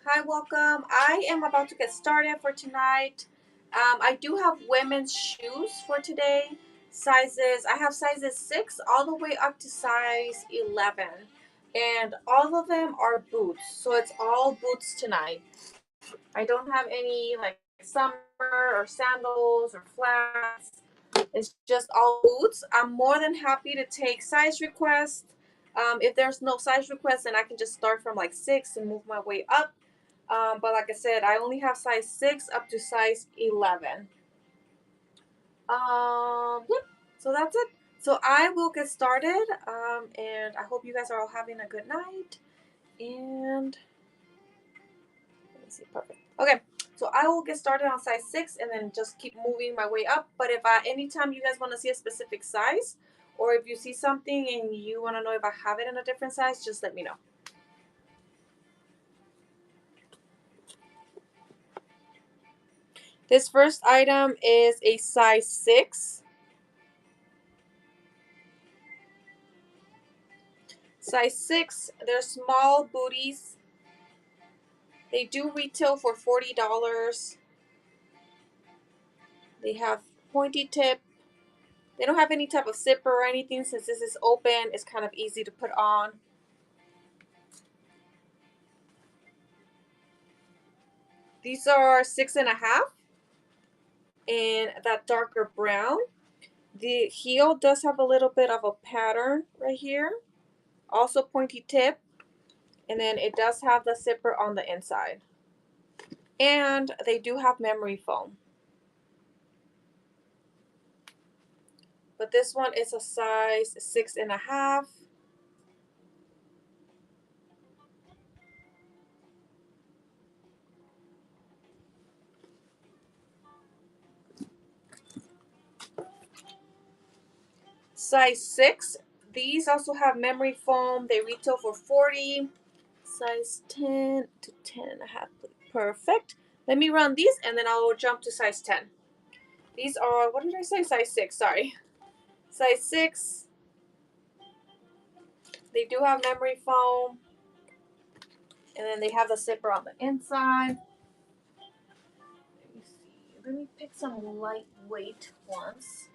Hi, welcome. I am about to get started for tonight. I do have women's shoes for today. I have sizes 6 all the way up to size 11. And all of them are boots. So it's all boots tonight. I don't have any like summer or sandals or flats. It's just all boots. I'm more than happy to take size requests. If there's no size request, then I can just start from like 6 and move my way up. But like I said, I only have size 6 up to size 11. Yep. So that's it. So I will get started. And I hope you guys are all having a good night. And let me see, perfect. Okay. So I will get started on size 6 and then just keep moving my way up. But if anytime you guys want to see a specific size, or if you see something and you want to know if I have it in a different size, just let me know. This first item is a size 6. Size 6, they're small booties. They do retail for $40. They have pointy tip. They don't have any type of zipper or anything. Since this is open, it's kind of easy to put on. These are 6.5 in that darker brown. The heel does have a little bit of a pattern right here. Also pointy tip. And then it does have the zipper on the inside. And they do have memory foam. But this one is a size 6.5. Size 6. These also have memory foam. They retail for $40. Size 10 to 10.5. Perfect. Let me run these and then I'll jump to size 10. These are, what did I say? Size 6, sorry. Size 6. They do have memory foam. And then they have the zipper on the inside. Let me see. Let me pick some lightweight ones.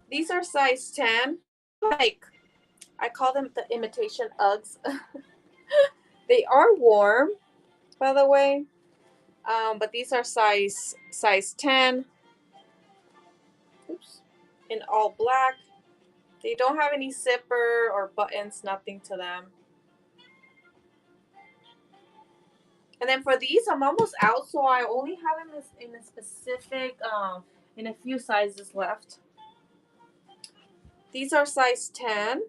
These are size 10. Like, I call them the imitation Uggs. They are warm, by the way. But these are size 10. Oops. In all black. They don't have any zipper or buttons, nothing to them. And then for these, I'm almost out, so I only have them in a specific, in a few sizes left. These are size 10.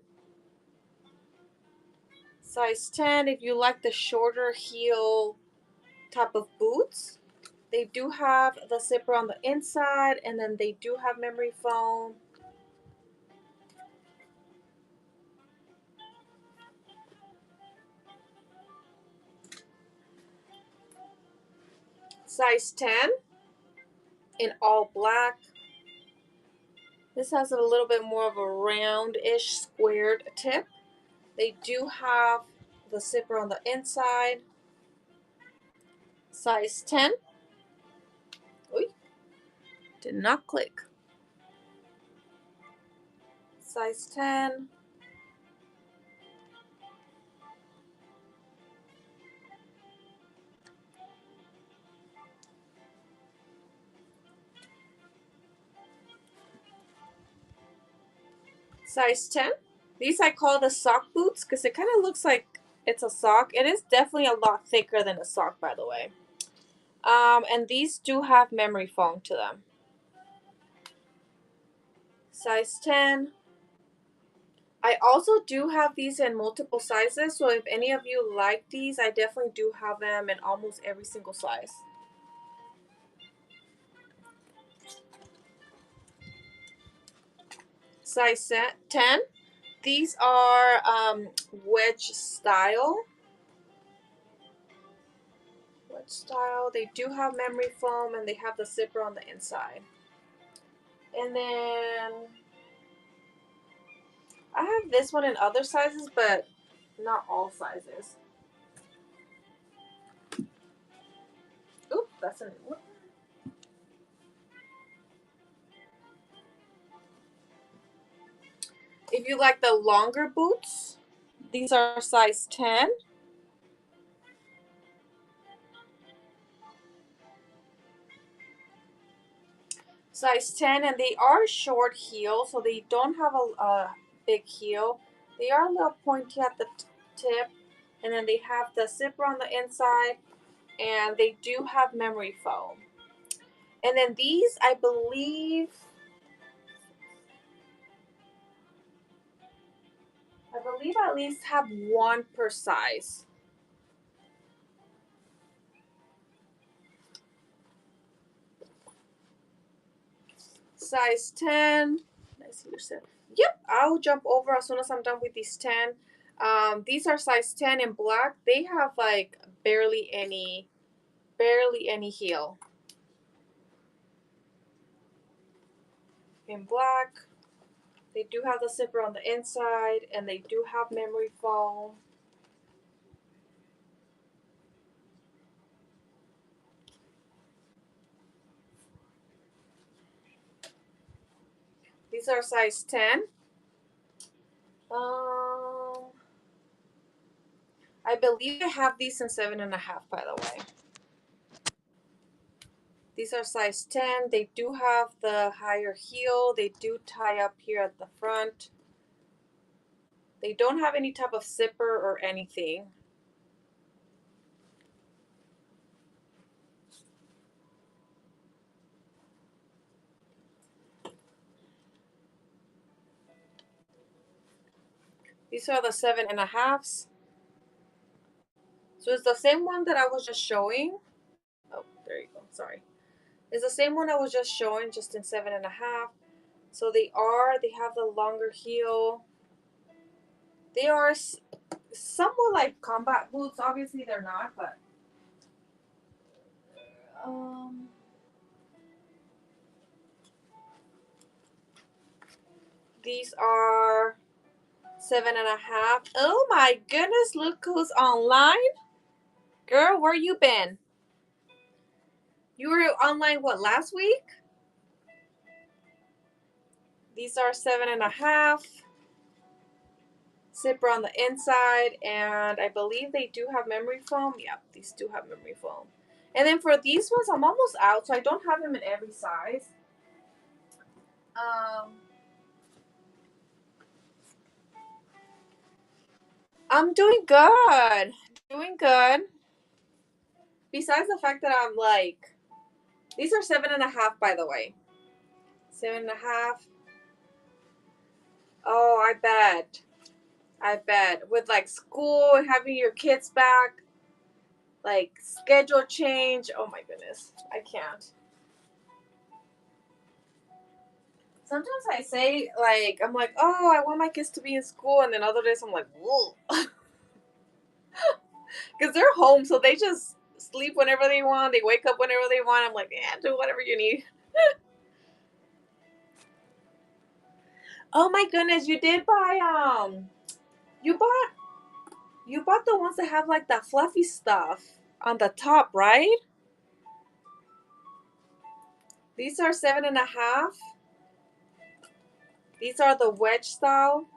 Size 10, if you like the shorter heel type of boots. They do have the zipper on the inside, and then they do have memory foam. Size 10 in all black. This has a little bit more of a round-ish squared tip. They do have the zipper on the inside. Size 10. Oy, did not click. Size 10. Size 10. These I call the sock boots because it kind of looks like it's a sock. It is definitely a lot thicker than a sock, by the way. And these do have memory foam to them. Size 10. I also do have these in multiple sizes, so if any of you like these, I definitely do have them in almost every single size. Size 10. These are wedge style. Wedge style. They do have memory foam and they have the zipper on the inside. And then I have this one in other sizes, but not all sizes. that's an. If you like the longer boots, these are size 10. Size 10, and they are short heel, so they don't have a big heel. They are a little pointy at the tip, and then they have the zipper on the inside, and they do have memory foam. And then these, I believe at least have one per size. Size 10. I see your set. Yep, I'll jump over as soon as I'm done with these 10. These are size 10 in black. They have like barely any heel. In black. They do have the zipper on the inside, and they do have memory foam. These are size 10. I believe I have these in 7.5, by the way. These are size 10. They do have the higher heel. They do tie up here at the front. They don't have any type of zipper or anything. These are the 7.5s. So it's the same one that I was just showing. Oh, there you go. Sorry. It's the same one I was just showing, just in 7.5. So they have the longer heel. They are somewhat like combat boots. Obviously, they're not, but these are 7.5. Oh my goodness! Look who's online, girl. Where you been? You were online what, last week? These are 7.5. Zipper on the inside, and I believe they do have memory foam. Yep, these do have memory foam. And then for these ones, I'm almost out, so I don't have them in every size. I'm doing good. Doing good. Besides the fact that I'm like, these are 7.5, by the way. 7.5. Oh, I bet. I bet. With like school and having your kids back, like schedule change. Oh my goodness. I can't. Sometimes I say, like, I'm like, oh, I want my kids to be in school. And then other days I'm like, whoa. Because they're home, so they just sleep whenever they want. They wake up whenever they want. I'm like, yeah, do whatever you need. Oh my goodness, you did buy you bought the ones that have like that fluffy stuff on the top, right? These are 7.5. These are the wedge style.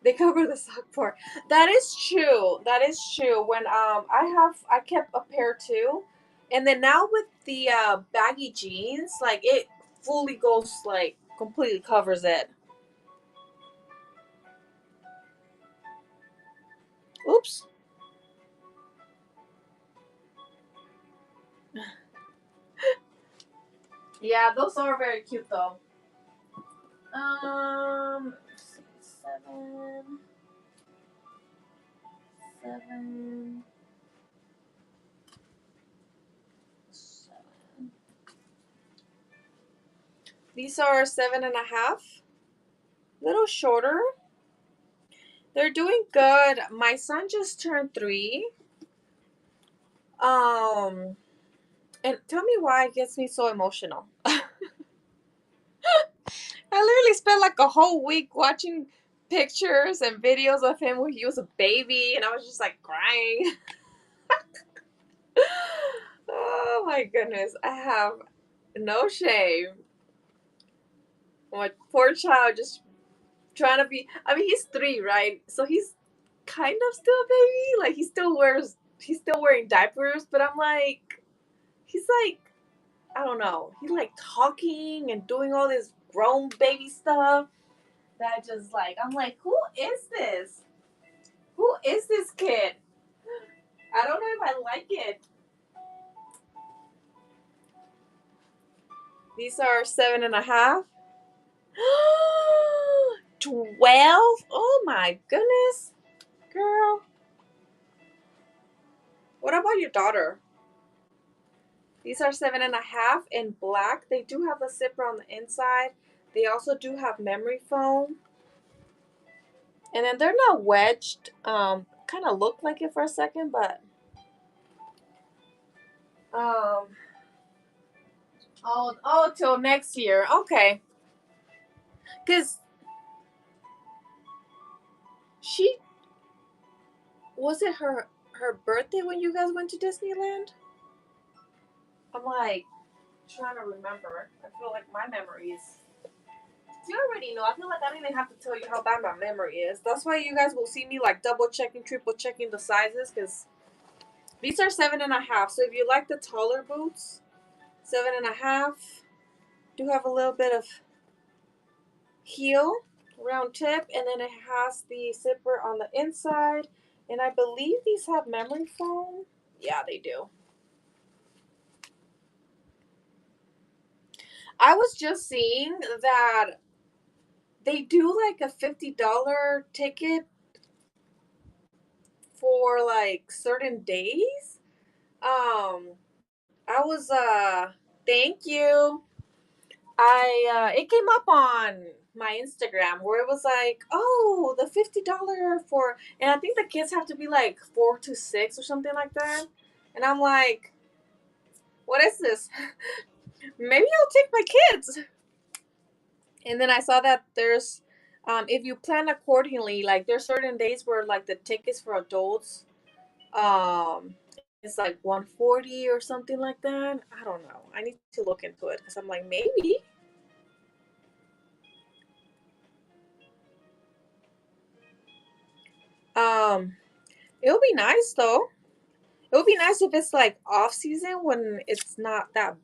They cover the sock part. That is true. That is true. When I kept a pair too, and then now with the baggy jeans, like it fully goes, like completely covers it. Oops. Yeah, those are very cute though. Let's see, 7. These are 7.5. Little shorter. They're doing good. My son just turned 3. Um, and tell me why it gets me so emotional. I literally spent like a whole week watching pictures and videos of him when he was a baby, and I was just like crying. Oh my goodness. I have no shame. My poor child just trying to be. I mean, he's 3, right? So he's kind of still a baby. Like he's still wearing diapers, but I'm like, he's like, I don't know. He's like talking and doing all this grown baby stuff that just like, I'm like, who is this? Who is this kid? I don't know if I like it. These are 7.5. 12? Oh my goodness, girl. What about your daughter? These are 7.5 in black. They do have a zipper on the inside. They also do have memory foam. And then they're not wedged. Kind of looked like it for a second, but um, till next year. Okay, cause she was it her birthday when you guys went to Disneyland? I'm like trying to remember. I feel like my memory is. You already know. I feel like I didn't even have to tell you how bad my memory is. That's why you guys will see me like double checking, triple checking the sizes, because these are 7.5. So if you like the taller boots, 7.5 do have a little bit of heel, round tip, and then it has the zipper on the inside. And I believe these have memory foam. Yeah, they do. I was just seeing that they do like a $50 ticket for like certain days. I was thank you. It came up on my Instagram where it was like, oh, the $50 for, and I think the kids have to be like 4 to 6 or something like that. And I'm like, what is this? Maybe I'll take my kids. And then I saw that there's, if you plan accordingly, like there's certain days where like the tickets for adults, um, it's like 140 or something like that. I don't know. I need to look into it because I'm like, maybe. Um, it would be nice though. It would be nice if it's like off season when it's not that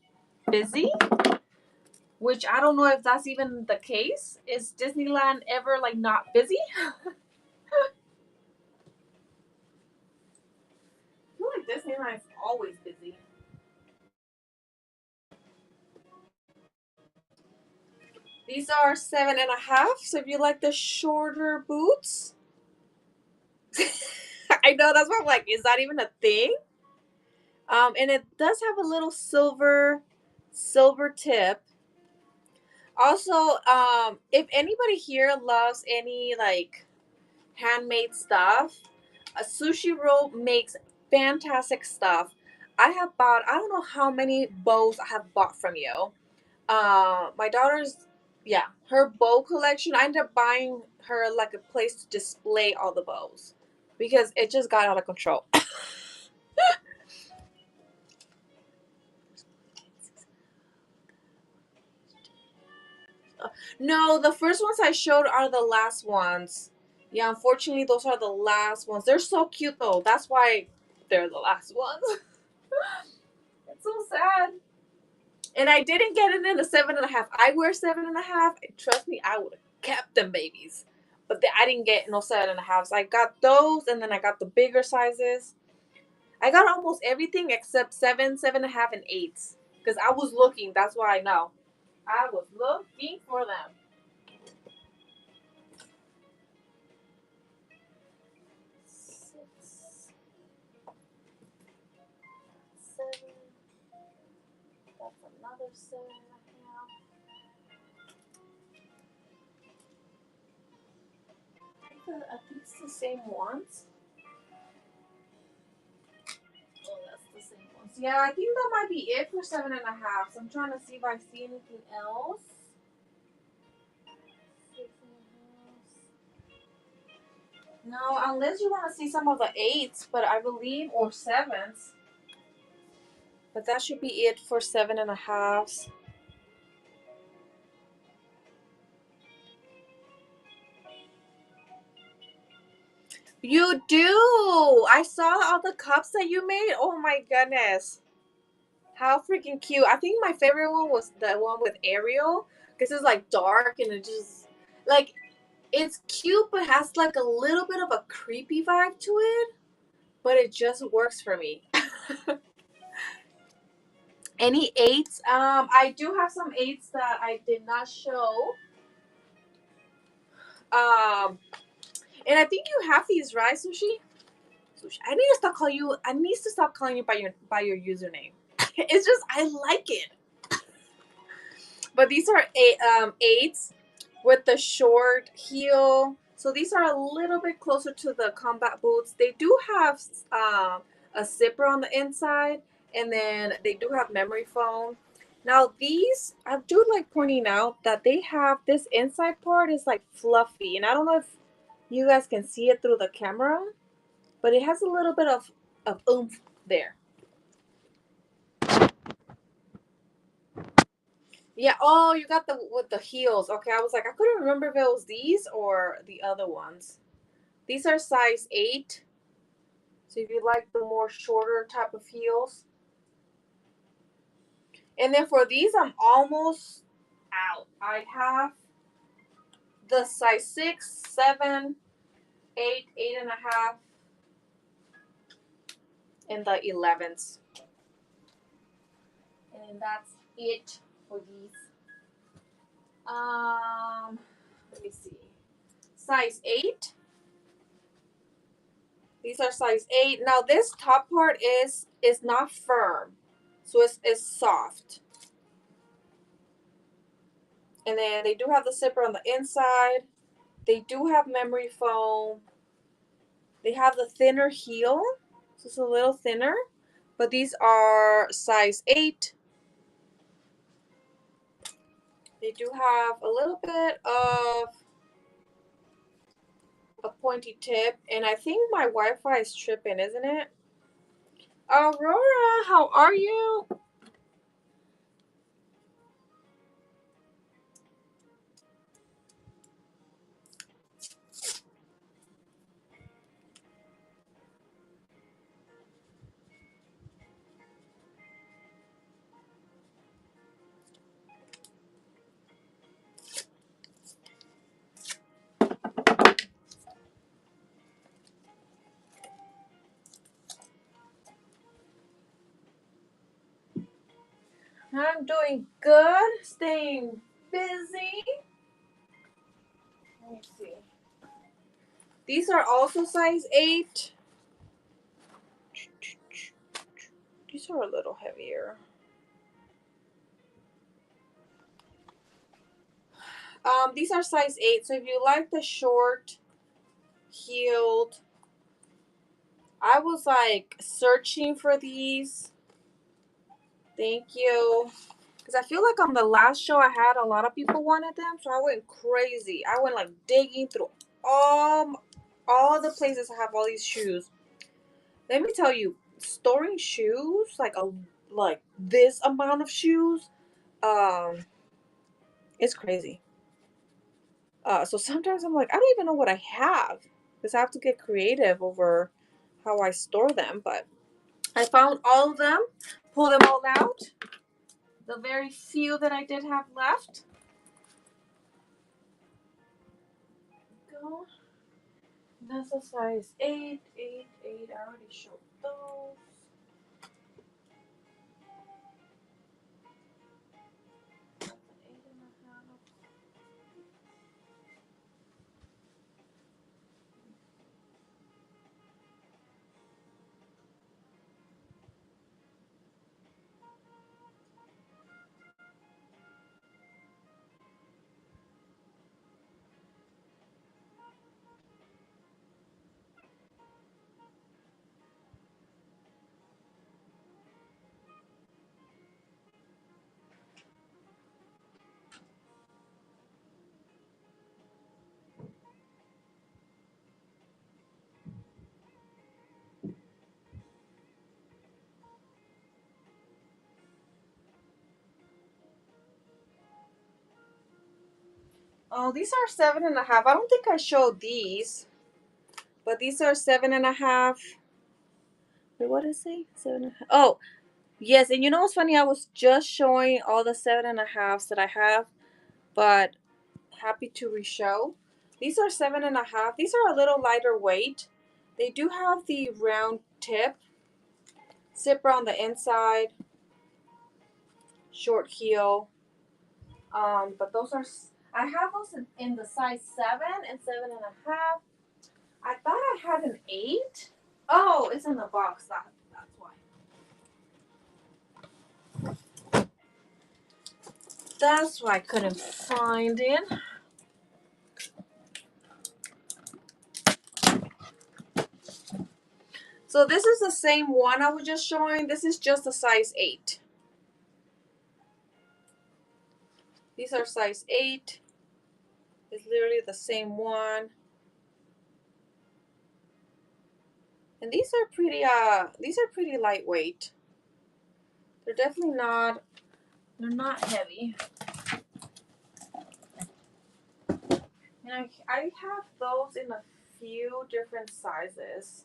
busy, which I don't know if that's even the case. Is Disneyland ever like not busy? I feel like Disneyland is always busy. These are 7.5. So if you like the shorter boots, I know that's why I'm like, is that even a thing? And it does have a little silver tip. Also, if anybody here loves any like handmade stuff, a Sushi Roll makes fantastic stuff. I have bought, I don't know how many bows I have bought from you. My daughter's, yeah, her bow collection. I ended up buying her like a place to display all the bows because it just got out of control. No, the first ones I showed are the last ones. Yeah, unfortunately, those are the last ones. They're so cute though. That's why they're the last ones. It's so sad. And I didn't get it in a 7.5. I wear 7.5. Trust me, I would have kept them babies. But I didn't get no 7.5s. I got those, and then I got the bigger sizes. I got almost everything except 7, 7.5, and 8s. Because I was looking. That's why I know. I was looking for them. 6, 7. That's another 7.5. I think it's the same ones. Oh, that's the same ones. Yeah, I think that might be it for 7.5. So I'm trying to see if I see anything else. 6.5. No, unless you want to see some of the 8s, but I believe, or 7s. But that should be it for 7.5s. You do. I saw all the cups that you made. Oh my goodness. How freaking cute. I think my favorite one was the one with Ariel. Because it's like dark and it just like it's cute but has like a little bit of a creepy vibe to it. But it just works for me. Any eights? I do have some eights that I did not show. Um and I think you have these, right, Sushi? Sushi. I need to stop calling you. I need to stop calling you by your username. It's just I like it. But these are eights with the short heel. So these are a little bit closer to the combat boots. They do have a zipper on the inside, and then they do have memory foam. Now these, I do like pointing out that they have this inside part is like fluffy, and I don't know if you guys can see it through the camera, but it has a little bit of oomph there. Yeah. Oh, you got the with the heels. Okay, I was like, I couldn't remember if it was these or the other ones. These are size 8. So if you like the more shorter type of heels. And then for these, I'm almost out. I have the size 6, 7, 8, 8.5, and the 11s. And that's it for these. Let me see. Size 8. These are size 8. Now this top part is not firm. So it's soft. And then they do have the zipper on the inside. They do have memory foam. They have the thinner heel. So it's a little thinner. But these are size 8. They do have a little bit of a pointy tip. And I think my Wi-Fi is tripping, isn't it? Aurora, how are you? I'm doing good. Staying busy. Let me see. These are also size 8. These are a little heavier. These are size 8. So if you like the short heeled, I was like searching for these. Thank you. Because I feel like on the last show I had a lot of people wanted them, so I went crazy. I went like digging through all all the places I have all these shoes. Let me tell you, storing shoes like this amount of shoes, um, it's crazy. So sometimes I'm like, I don't even know what I have because I have to get creative over how I store them. But I found all of them, pull them all out. The very few that I did have left. Go. That's a size 8, 8, 8. I already showed those. That's an 8.5. Oh, these are 7.5. I don't think I showed these, but these are 7.5. Wait, what did it say? 7.5. Oh, yes. And you know what's funny? I was just showing all the 7.5s that I have, but happy to re-show. These are 7.5. These are a little lighter weight. They do have the round tip, zipper on the inside, short heel. But those are I have those in the size 7 and 7.5. I thought I had an 8. Oh, it's in the box. That's why. That's why I couldn't find it. So this is the same one I was just showing. This is just a size 8. These are size 8. It's literally the same one. And these are pretty lightweight. They're definitely not, they're not heavy. And I have those in a few different sizes.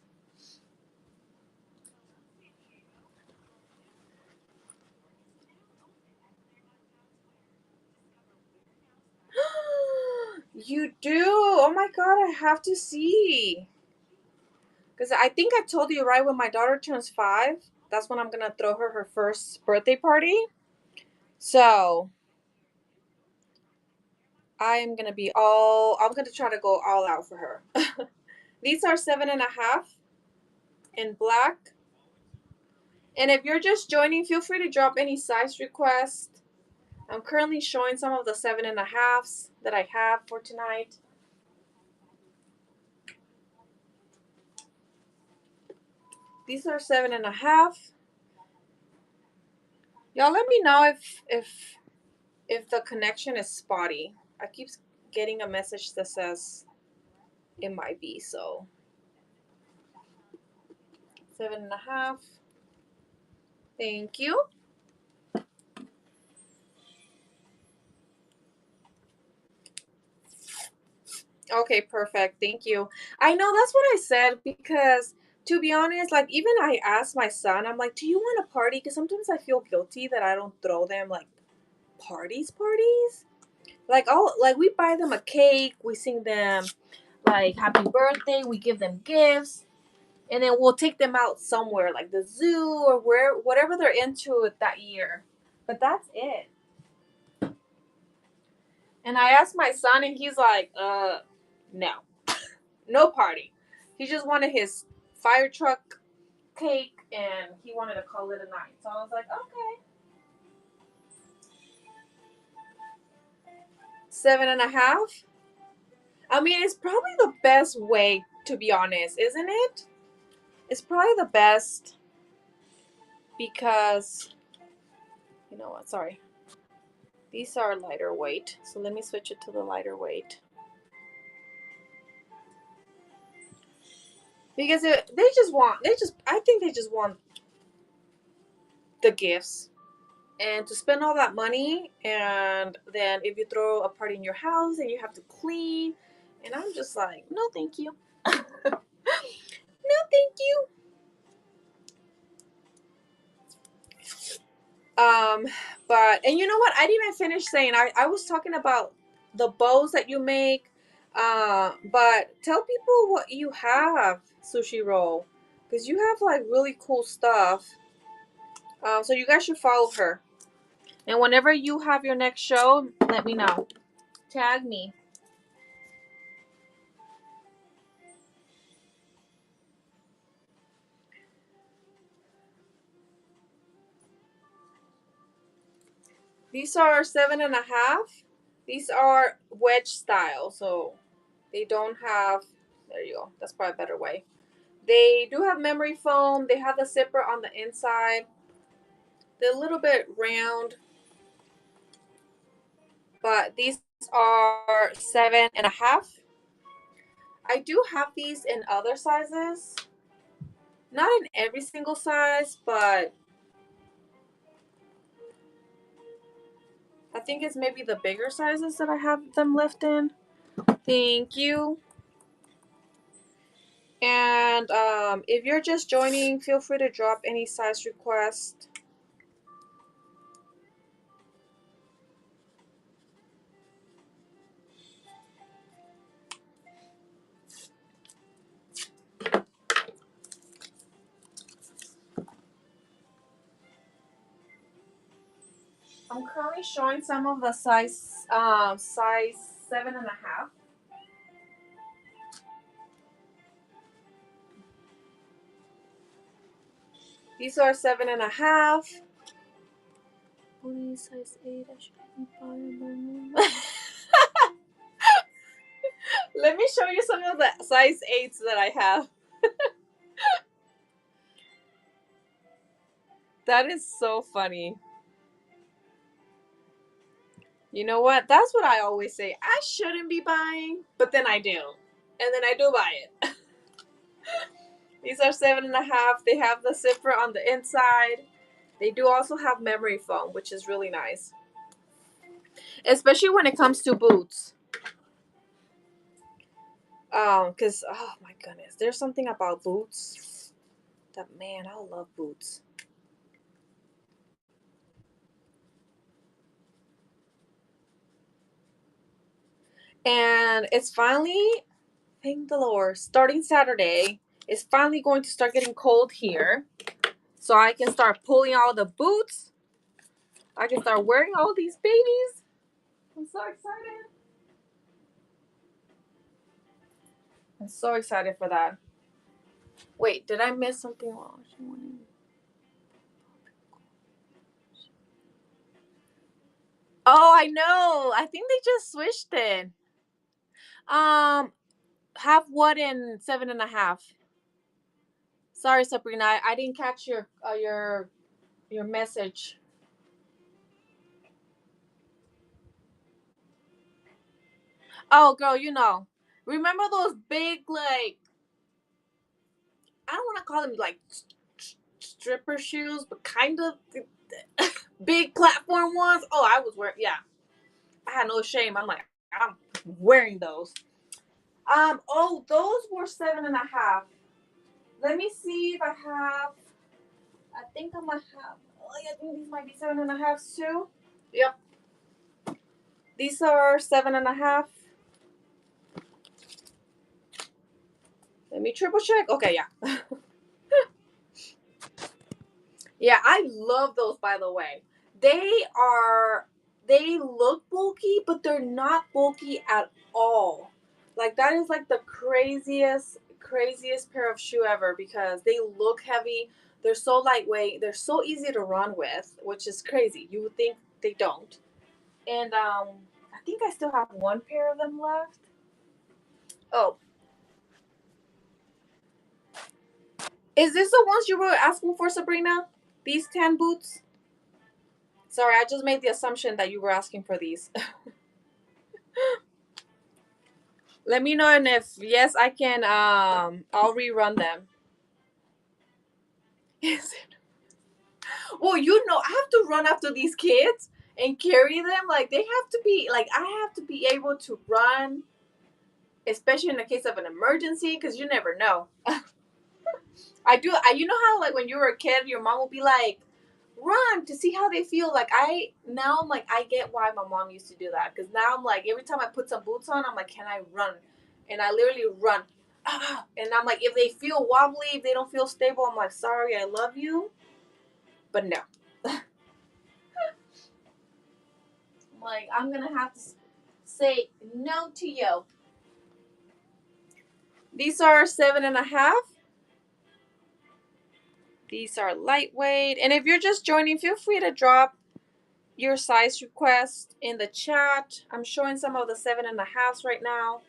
You do? Oh my god, I have to see. Because I think I told you, right, when my daughter turns 5, that's when I'm going to throw her first birthday party. So I'm going to try to go all out for her. These are 7.5 in black. And if you're just joining, feel free to drop any size request. I'm currently showing some of the 7.5s that I have for tonight. These are 7.5. Y'all let me know if the connection is spotty. I keep getting a message that says it might be, so 7.5. Thank you. Okay, perfect. Thank you. I know that's what I said because to be honest, like even I asked my son, I'm like, do you want a party? Because sometimes I feel guilty that I don't throw them like parties. Like like we buy them a cake, we sing them like happy birthday, we give them gifts, and then we'll take them out somewhere like the zoo or whatever they're into that year. But that's it. And I asked my son, and he's like, no, no party. He just wanted his fire truck cake, and he wanted to call it a night. So I was like, okay. 7.5. I mean, it's probably the best way, to be honest, isn't it? It's probably the best because, you know what? Sorry. These are lighter weight. So let me switch it to the lighter weight. Because I think they just want the gifts and to spend all that money. And then if you throw a party in your house and you have to clean, and I'm just like, no, thank you. No, thank you. Um, but and you know what? I didn't even finish saying. I was talking about the bows that you make. But tell people what you have, Sushi Roll, because you have like really cool stuff. So you guys should follow her. And whenever you have your next show, let me know. Tag me. These are 7.5. These are wedge style, so they don't have. There you go. That's probably a better way. They do have memory foam. They have the zipper on the inside. They're a little bit round, but these are 7.5. I do have these in other sizes. Not in every single size, but I think it's maybe the bigger sizes that I have them left in. Thank you. And if you're just joining, feel free to drop any size request. I'm currently showing some of the size 7.5. These are 7.5. Only size 8. I should be buying. Let me show you some of the size 8s that I have. That is so funny. You know what? That's what I always say. I shouldn't be buying, but then I do. And then I do buy it. These are 7.5. They have the zipper on the inside. They do also have memory foam, which is really nice. Especially when it comes to boots. Because, oh my goodness, there's something about boots that, man, I love boots. And it's finally, thank the Lord, starting Saturday, it's finally going to start getting cold here. So I can start pulling out the boots. I can start wearing all these babies. I'm so excited. I'm so excited for that. Wait, did I miss something? Oh, I know. I think they just switched it. Have what in 7.5? Sorry, Sabrina, I didn't catch your message. Oh, girl, you know. Remember those big, like, I don't want to call them like stripper shoes, but kind of big platform ones? Oh, I was wearing, yeah. I had no shame. I'm like, I'm wearing those. Oh, those were 7.5. Let me see if I have. I think I might have. Oh, yeah, I think these might be 7.5 too. Yep. These are 7.5. Let me triple check. Okay, yeah. Yeah, I love those, by the way. They look bulky, but they're not bulky at all. Like, that is like the craziest pair of shoe ever because they look heavy. They're so lightweight. They're so easy to run with, which is crazy. You would think they don't. And I think I still have one pair of them left. Oh, is this the ones you were asking for, Sabrina? These tan boots? Sorry, I just made the assumption that you were asking for these. Let me know, and if yes, I can. I'll rerun them. Well, you know, I have to run after these kids and carry them. Like, they have to be like, I have to be able to run, especially in the case of an emergency, because you never know. I do. You know how, like, when you were a kid, your mom will be like, run to see how they feel. Like, I'm like, I get why my mom used to do that, because now I'm like, every time I put some boots on, I'm like, can I run? And I literally run. And I'm like, if they feel wobbly, if they don't feel stable, I'm like, sorry, I love you, but no. I'm like, I'm gonna have to say no to you. These are 7.5. These are lightweight. And if you're just joining, feel free to drop your size request in the chat. I'm showing some of the 7.5s right now.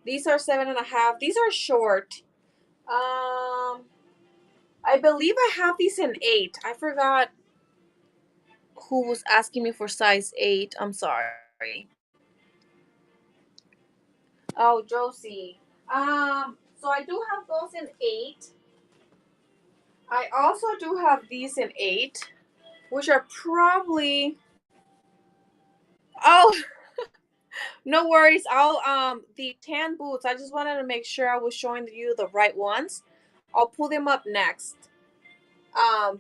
These are 7.5. These are short. I believe I have these in 8. I forgot who was asking me for size 8. I'm sorry. Oh, Josie. So I do have those in 8. I also do have these in 8, which are probably Oh, no worries. I'll the tan boots. I just wanted to make sure I was showing you the right ones. I'll pull them up next.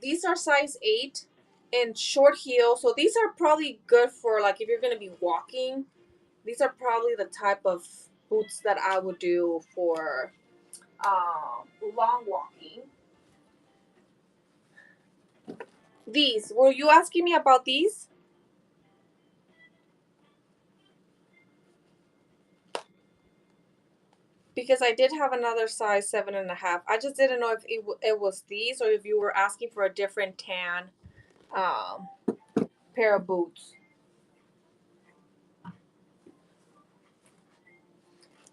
These are size 8 in short heel. So these are probably good for like if you're gonna be walking. These are probably the type of boots that I would do for long walking. These, were you asking me about these? Because I did have another size 7.5. I just didn't know if it was these or if you were asking for a different tan um, pair of boots.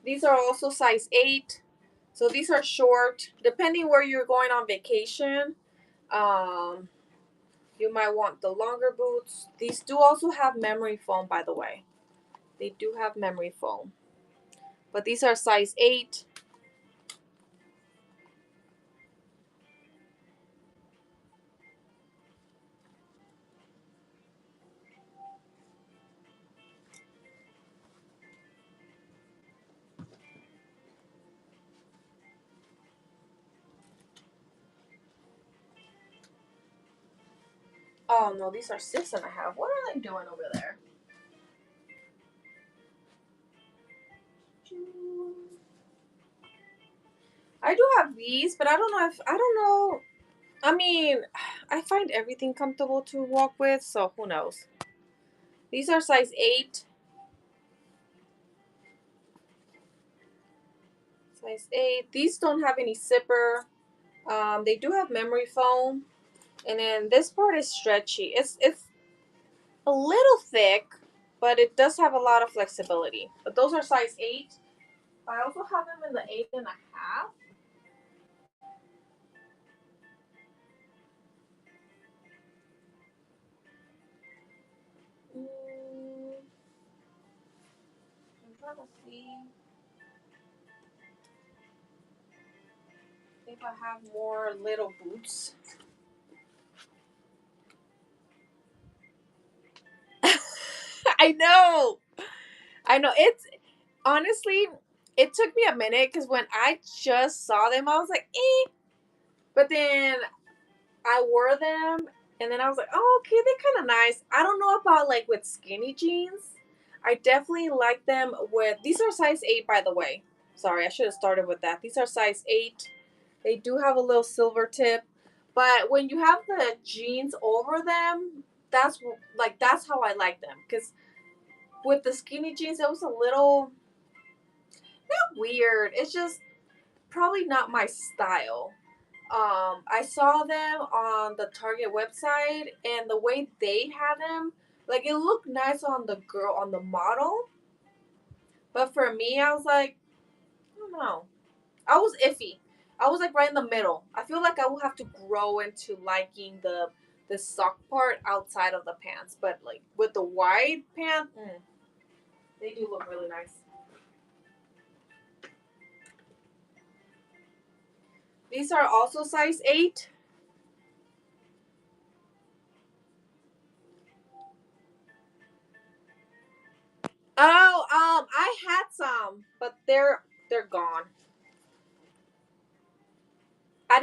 These are also size 8. So these are short. Depending where you're going on vacation, um, you might want the longer boots. These do also have memory foam, by the way. They do have memory foam. But these are size 8. Oh no, these are 6.5. What are they doing over there? I do have these, but I don't know. I mean, I find everything comfortable to walk with, so who knows? These are size 8. Size 8. These don't have any zipper. They do have memory foam, and then this part is stretchy. It's a little thick, but it does have a lot of flexibility. But those are size 8. I also have them in the 8.5. I'm trying to see if I have more little boots. I know. I know. It's honestly, it took me a minute because when I just saw them, I was like, eh. But then I wore them and then I was like, oh, okay, they're kind of nice. I don't know about like with skinny jeans. I definitely like them with, these are size 8, by the way. Sorry, I should have started with that. These are size 8. They do have a little silver tip. But when you have the jeans over them, that's that's how I like them. Because with the skinny jeans, it was a little not weird. It's just probably not my style. I saw them on the Target website, and the way they had them, like it looked nice on the girl, on the model. But for me, I was like, I don't know. I was iffy. I was like right in the middle. I feel like I will have to grow into liking the sock part outside of the pants, but like with the wide pants, they do look really nice. These are also size 8. Oh, I had some, but they're gone. I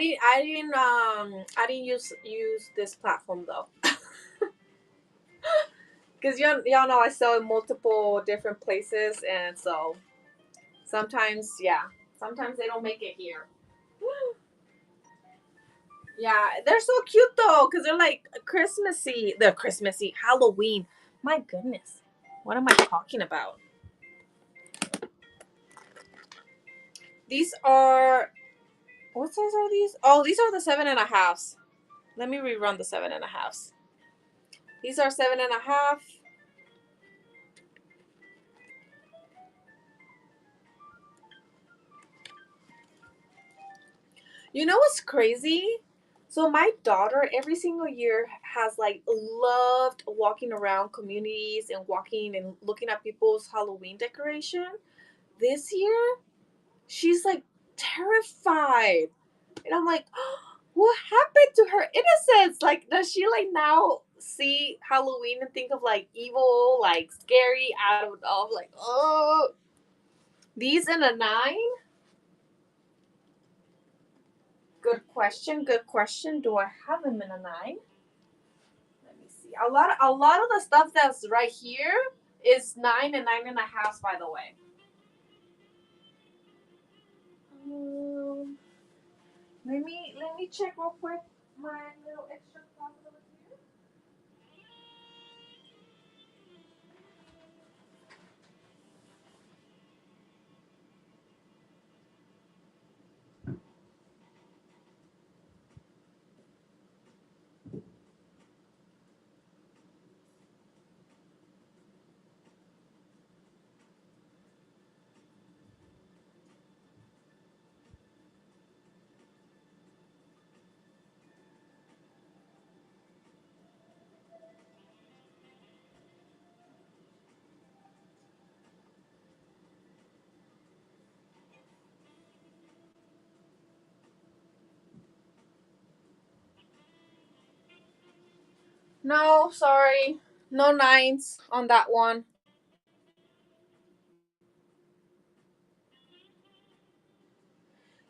didn't use this platform though, because y'all know I sell in multiple different places, and so sometimes sometimes they don't make it here. Yeah, they're so cute though, because they're like Christmassy. They're Christmassy, Halloween. My goodness, what am I talking about? These are what size are these? Oh, these are the 7.5s. Let me rerun the 7.5s. These are 7.5. You know what's crazy? So my daughter every single year has like loved walking around communities and walking and looking at people's Halloween decoration. This year, she's like terrified. And I'm like, oh, what happened to her innocence? Like, does she like now see Halloween and think of like evil, like scary. I don't know. I'm like, oh, these in a 9. Good question. Good question. Do I have them in a 9? Let me see. A lot of the stuff that's right here is 9 and 9.5. By the way. Um, let me check real quick my little extra closet over here. No, sorry, no 9s on that one.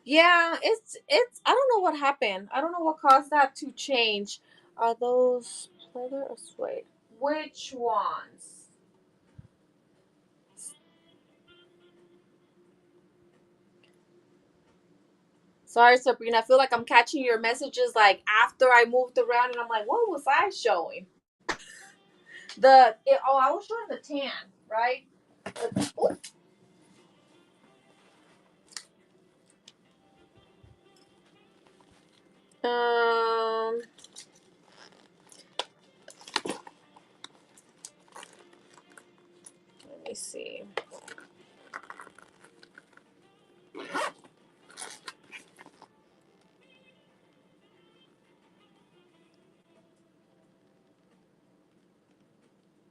Yeah, it's. I don't know what happened. I don't know what caused that to change. Are those leather or suede? Which ones? Sorry, Sabrina. I feel like I'm catching your messages like after I moved around, and I'm like, what was I showing? I was showing the tan, right? Ooh. Um, let me see.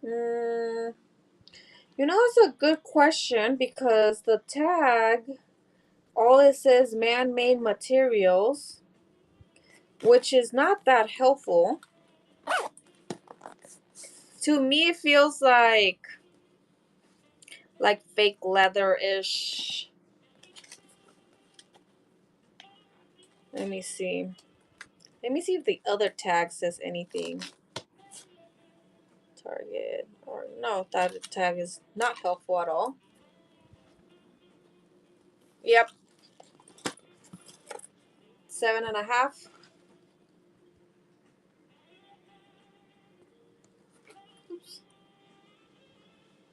Mm, it's a good question because the tag, all it says man-made materials, which is not that helpful. To me, it feels like fake leather-ish. Let me see. Let me see if the other tag says anything. Target or no, that tag is not helpful at all. Yep, 7.5. Oops.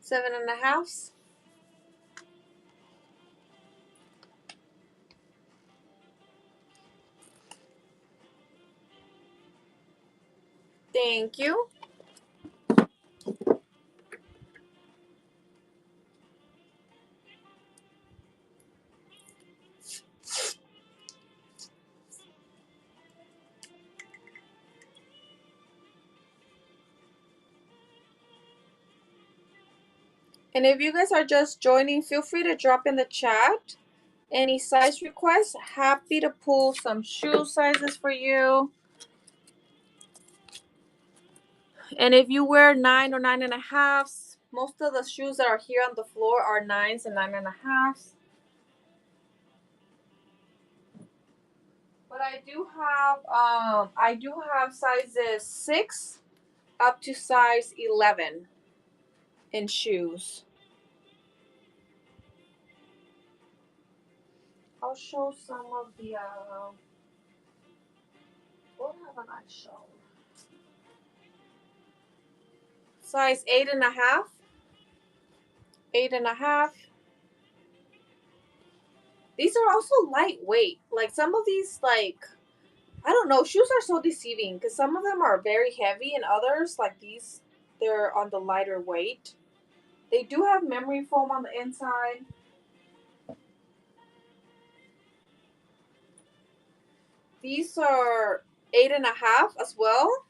7.5. Thank you. And if you guys are just joining, feel free to drop in the chat any size requests. Happy to pull some shoe sizes for you. And if you wear 9 or 9.5s, most of the shoes that are here on the floor are 9s and 9.5s. But I do have sizes 6 up to size 11 in shoes. I'll show some of the what haven't I shown? Size 8.5. 8.5. These are also lightweight. Like some of these, like I don't know, shoes are so deceiving because some of them are very heavy and others, like these, they're on the lighter weight. They do have memory foam on the inside. These are 8.5 as well.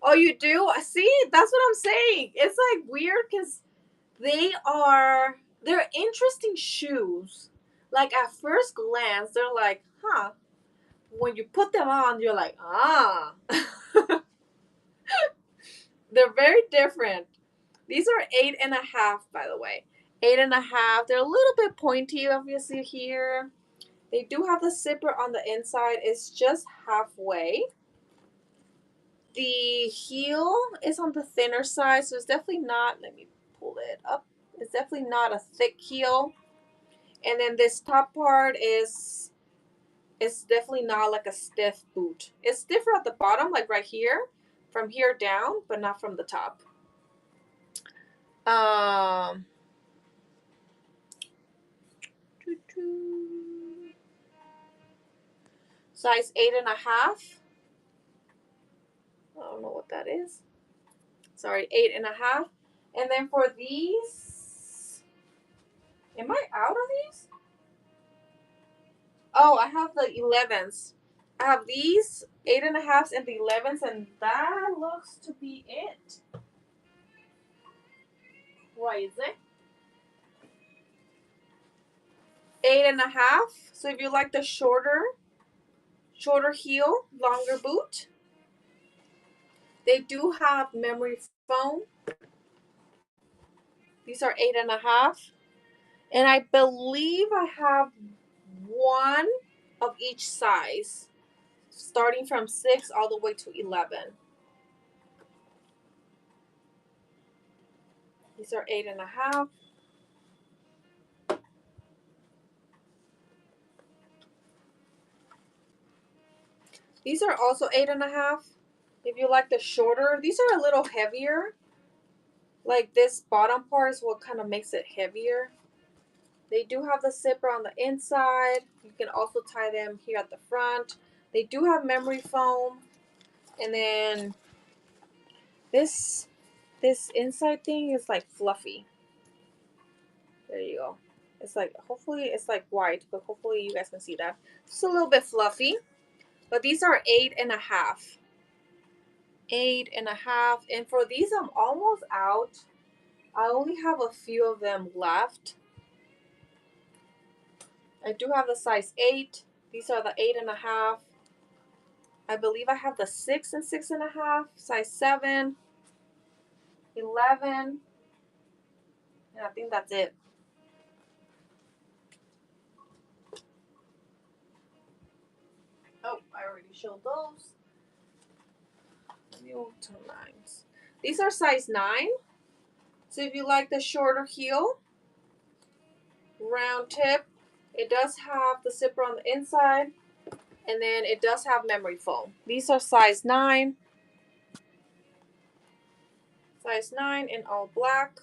Oh, you do? See, that's what I'm saying. It's like weird because they're interesting shoes. Like at first glance, they're like, huh. When you put them on, you're like, ah. They're very different. These are 8.5, by the way. 8.5. They're a little bit pointy, obviously, here. They do have the zipper on the inside. It's just halfway. The heel is on the thinner side, so it's definitely not, let me pull it up. It's definitely not a thick heel. And then this top part is, it's definitely not like a stiff boot. It's stiffer at the bottom, like right here, from here down, but not from the top. Um, size 8.5. I don't know what that is. Sorry, 8.5. And then for these, am I out of these? Oh, I have the 11s. I have these 8.5s and the 11s, and that looks to be it. What is it? 8.5. So if you like the shorter heel, longer boot, they do have memory foam. These are 8.5. And I believe I have one of each size, starting from 6 all the way to 11. These are 8.5. These are also 8.5. If you like the shorter, these are a little heavier. Like this bottom part is what kind of makes it heavier. They do have the zipper on the inside. You can also tie them here at the front. They do have memory foam. And then this inside thing is like fluffy. There you go. It's like, hopefully it's like white, but hopefully you guys can see that. It's a little bit fluffy. But these are 8.5. 8.5. And for these, I'm almost out. I only have a few of them left. I do have the size 8. These are the 8.5. I believe I have the 6 and 6.5. Size 7, 11. And I think that's it. Oh, I already showed those. New to 9s. These are size 9. So if you like the shorter heel, round tip, it does have the zipper on the inside, and then it does have memory foam. These are size 9. Size 9 in all black.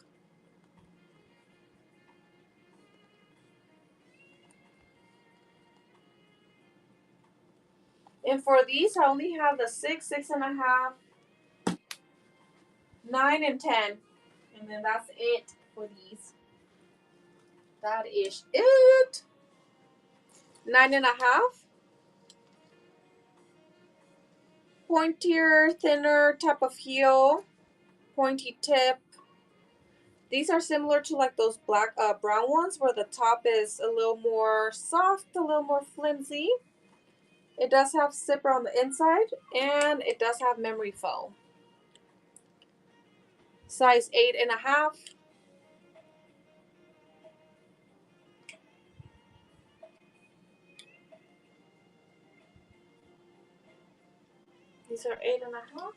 And for these, I only have the 6, 6.5, 9, and 10. And then that's it for these. That is it. 9.5. Pointier, thinner type of heel. Pointy tip. These are similar to like those black brown ones where the top is a little more soft, a little more flimsy. It does have zipper on the inside, and it does have memory foam. Size 8.5. These are 8.5.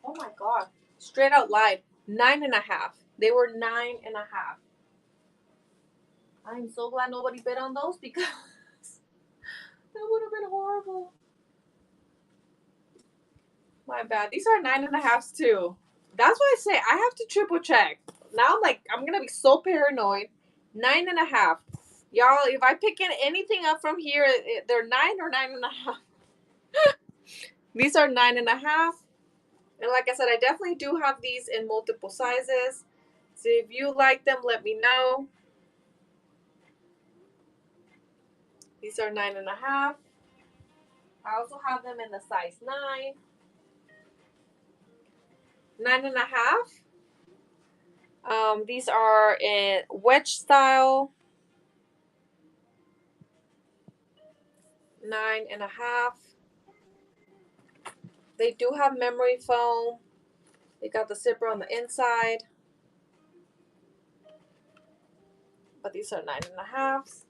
Oh my god. Straight out lied. 9.5. They were 9.5. I'm so glad nobody bid on those because that would have been horrible. My bad. These are 9.5s too. That's why I say I have to triple check. Now I'm gonna be so paranoid. 9.5. Y'all, if I pick anything up from here, they're 9 or 9.5. These are 9.5. And like I said, I definitely do have these in multiple sizes. So if you like them, let me know. These are 9.5. I also have them in the size 9. 9.5. These are in wedge style. 9.5. They do have memory foam. They got the zipper on the inside. But these are 9.5s.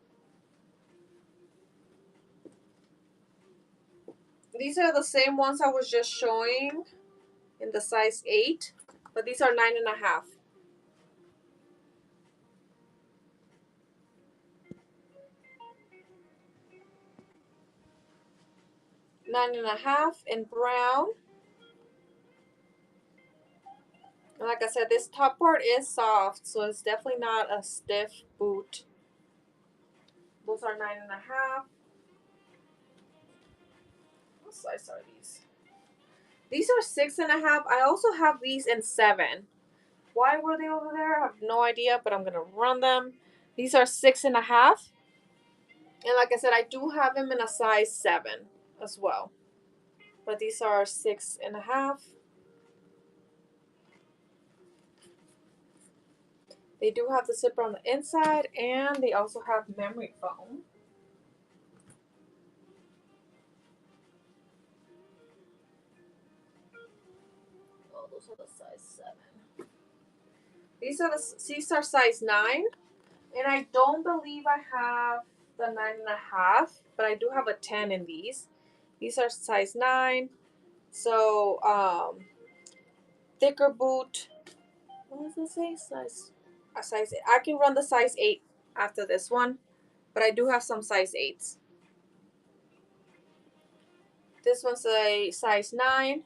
These are the same ones I was just showing in the size 8. But these are 9.5. 9.5 in brown. And like I said, this top part is soft, so it's definitely not a stiff boot. Those are 9.5. What size are these? These are 6.5. I also have these in 7. Why were they over there? I have no idea, but I'm gonna run them. These are 6.5. And like I said, I do have them in a size 7 as well. But these are 6.5. They do have the zipper on the inside, and they also have memory foam. Oh, those are the size 7. These are size 9, and I don't believe I have the 9.5, but I do have a 10 in these. These are size 9, so thicker boot. What does it say? Size 8. I can run the size 8 after this one, but I do have some size 8s. This one's a size 9.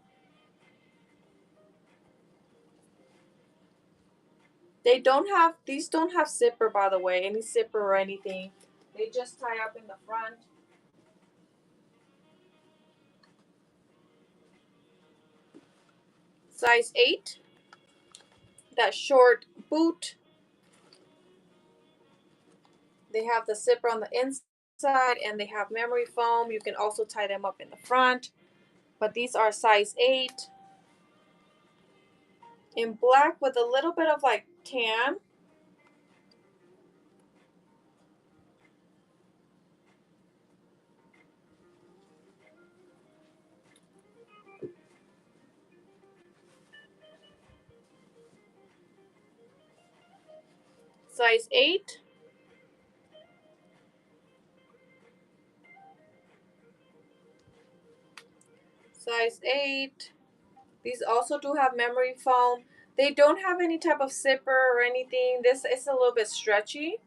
These don't have zipper, by the way, any zipper or anything. They just tie up in the front. Size 8. That short boot. They have the zipper on the inside, and they have memory foam. You can also tie them up in the front. But these are size 8. In black with a little bit of like tan. Size 8. Size 8. These also do have memory foam. They don't have any type of zipper or anything. This is a little bit stretchy,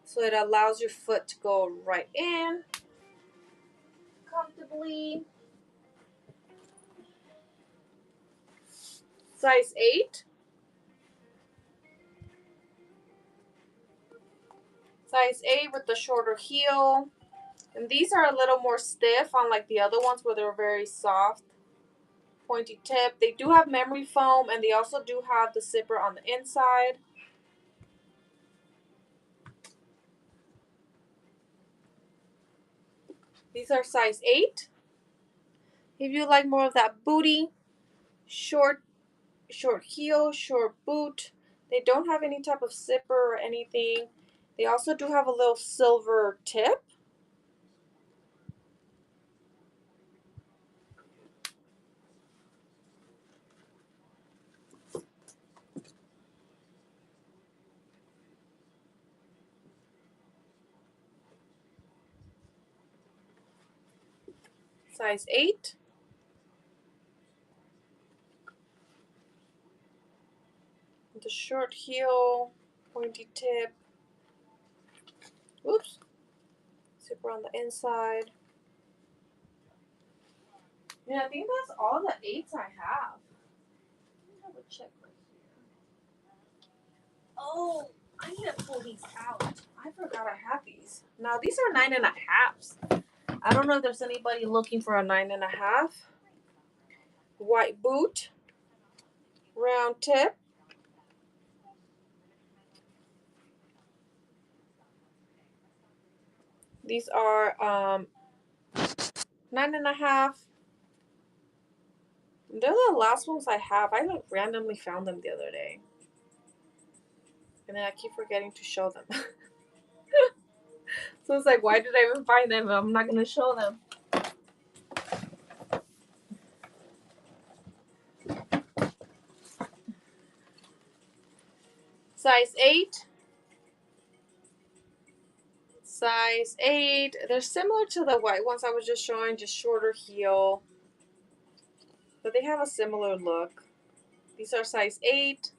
so it allows your foot to go right in comfortably. Size 8. Size 8 with the shorter heel. And these are a little more stiff, unlike the other ones where they're very soft, pointy tip. They do have memory foam, and they also do have the zipper on the inside. These are size 8. If you like more of that booty, short heel, short boot. They don't have any type of zipper or anything. They also do have a little silver tip. Size 8. The short heel, pointy tip. Oops. Zipper on the inside. Yeah, I think that's all the 8s I have. Let me have a check right here. Oh, I need to pull these out. I forgot I had these. Now these are 9.5s. I don't know if there's anybody looking for a 9.5. White boot, round tip. These are 9.5. They're the last ones I have. I like randomly found them the other day, and then I keep forgetting to show them. So it's like, why did I even find them? I'm not gonna show them. Size 8. Size 8. They're similar to the white ones I was just showing, just shorter heel. But they have a similar look. These are size 8.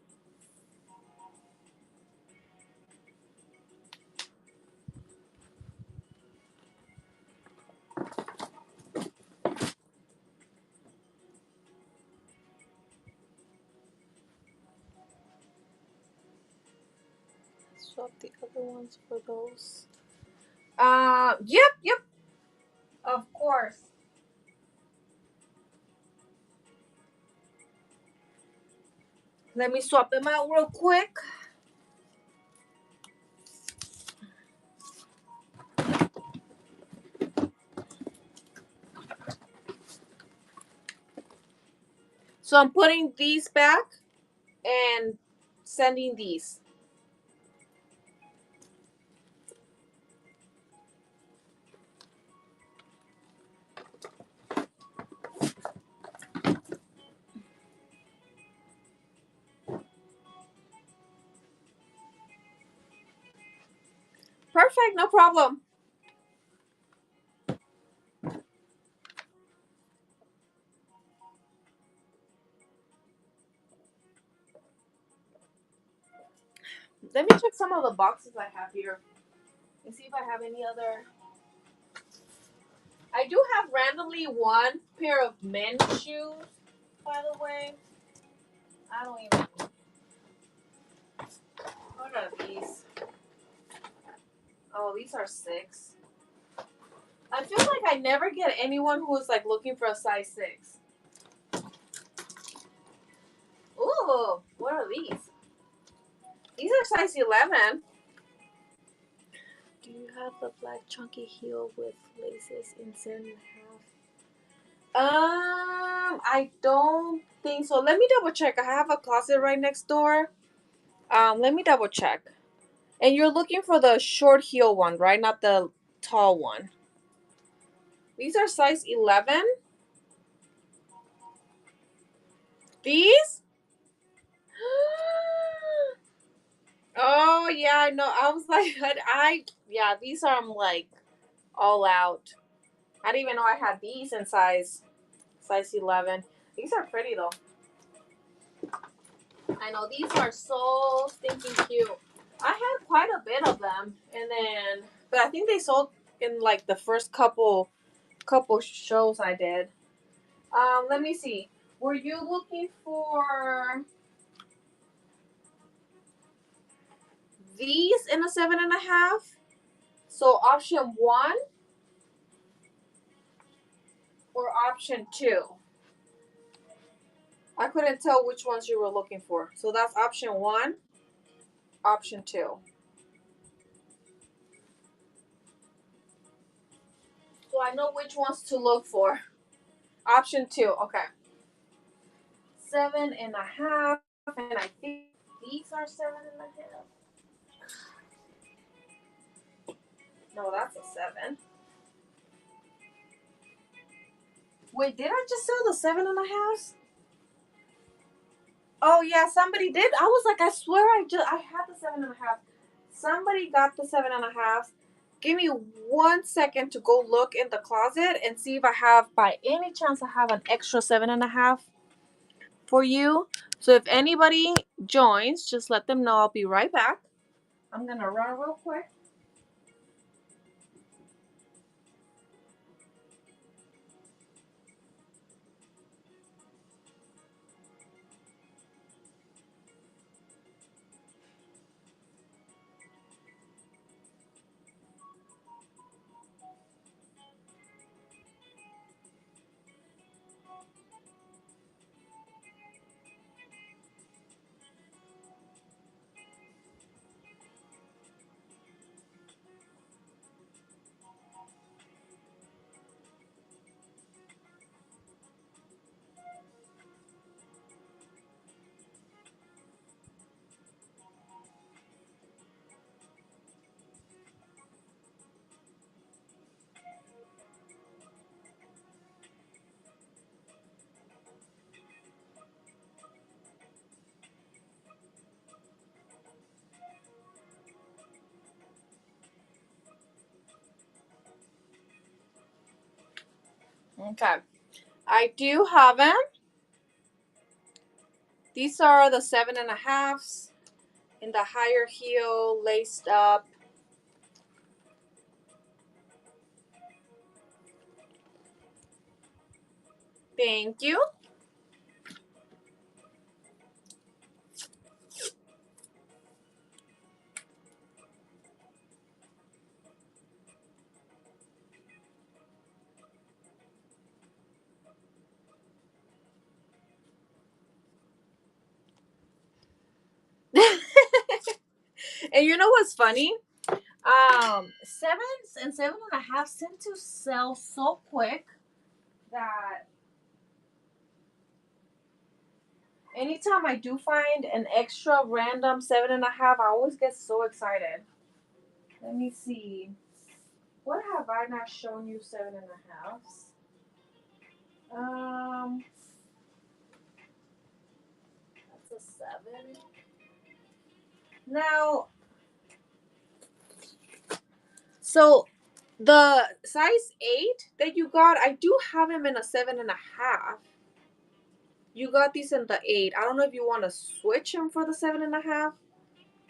Swap the other ones for those. Yep. Of course. Let me swap them out real quick. So I'm putting these back and sending these. Perfect, no problem. Let me check some of the boxes I have here and see if I have any other. I do have randomly one pair of men's shoes, by the way. I don't even. What are these? Oh, these are 6. I feel like I never get anyone who is like looking for a size 6. Ooh, what are these? These are size 11. Do you have the black chunky heel with laces in 7.5? I don't think so. Let me double check. I have a closet right next door. Let me double check. And you're looking for the short heel one, right? Not the tall one. These are size 11. These? Oh yeah, I know. I was like, yeah, these are like all out. I didn't even know I had these in size 11. These are pretty though. I know these are so stinking cute. I had quite a bit of them, and then, but I think they sold in like the first couple shows I did. Let me see. Were you looking for these in a 7.5? So option 1 or option 2? I couldn't tell which ones you were looking for. So that's option 1, option 2. So I know which ones to look for. Option 2, okay. 7.5, and I think these are 7.5. No, that's a 7. Wait, did I just sell the 7.5? Oh yeah, somebody did. I was like, I swear I had the 7.5. Somebody got the 7.5. Give me 1 second to go look in the closet and see if I have, by any chance, I have an extra 7.5 for you. So if anybody joins, just let them know. I'll be right back. I'm gonna run real quick. Okay. I do have them. These are the 7.5s in the higher heel, laced up. Thank you. And you know what's funny? Sevens and 7.5 tend to sell so quick that anytime I do find an extra random 7.5, I always get so excited. Let me see. What have I not shown you 7.5s? That's a 7. Now, so the size 8 that you got, I do have him in a 7.5. You got these in the 8. I don't know if you want to switch them for the 7.5,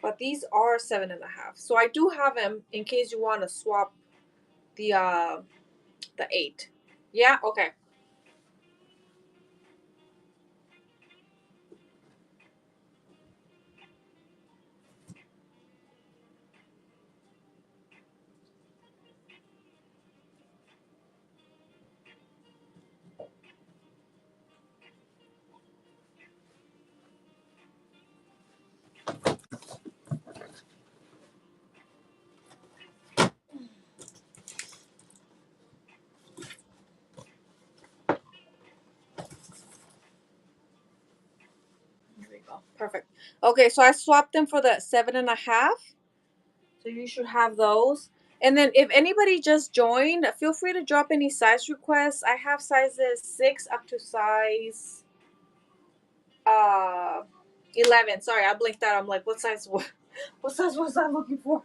but these are 7.5. So I do have them in case you want to swap the 8. Yeah, okay. Here we go. Perfect. Okay, so I swapped them for the 7.5. So you should have those. And then if anybody just joined, feel free to drop any size requests. I have sizes 6 up to size uh 11. Sorry, I blinked out. I'm like, what size what size was I looking for?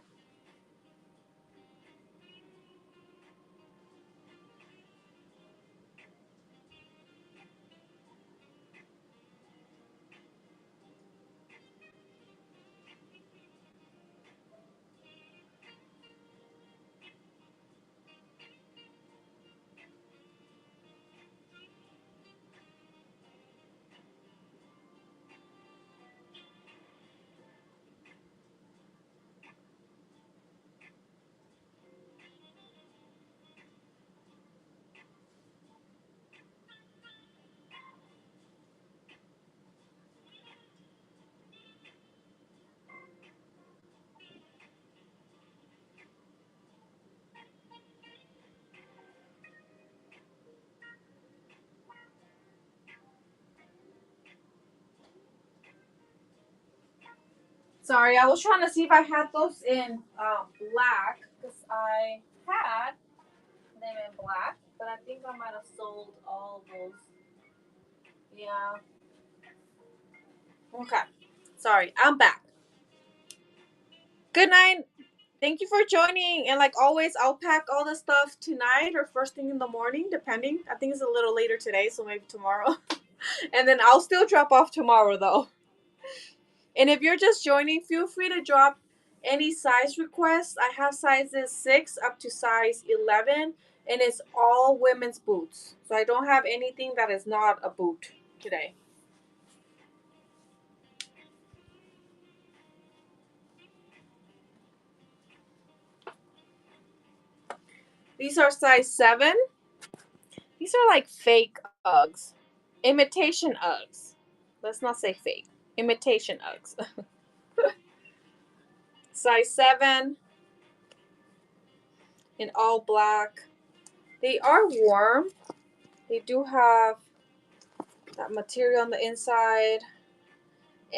Sorry, I was trying to see if I had those in black because I had them in black, but I think I might have sold all those. Yeah. Okay. Sorry, I'm back. Good night. Thank you for joining. And like always, I'll pack all the stuff tonight or first thing in the morning, depending. I think it's a little later today, so maybe tomorrow. And then I'll still drop off tomorrow though. And if you're just joining, feel free to drop any size requests. I have sizes 6 up to size 11, and it's all women's boots. So I don't have anything that is not a boot today. These are size 7. These are like fake Uggs. Imitation Uggs. Let's not say fake. Imitation Uggs. Size 7 in all black. They are warm. They do have that material on the inside.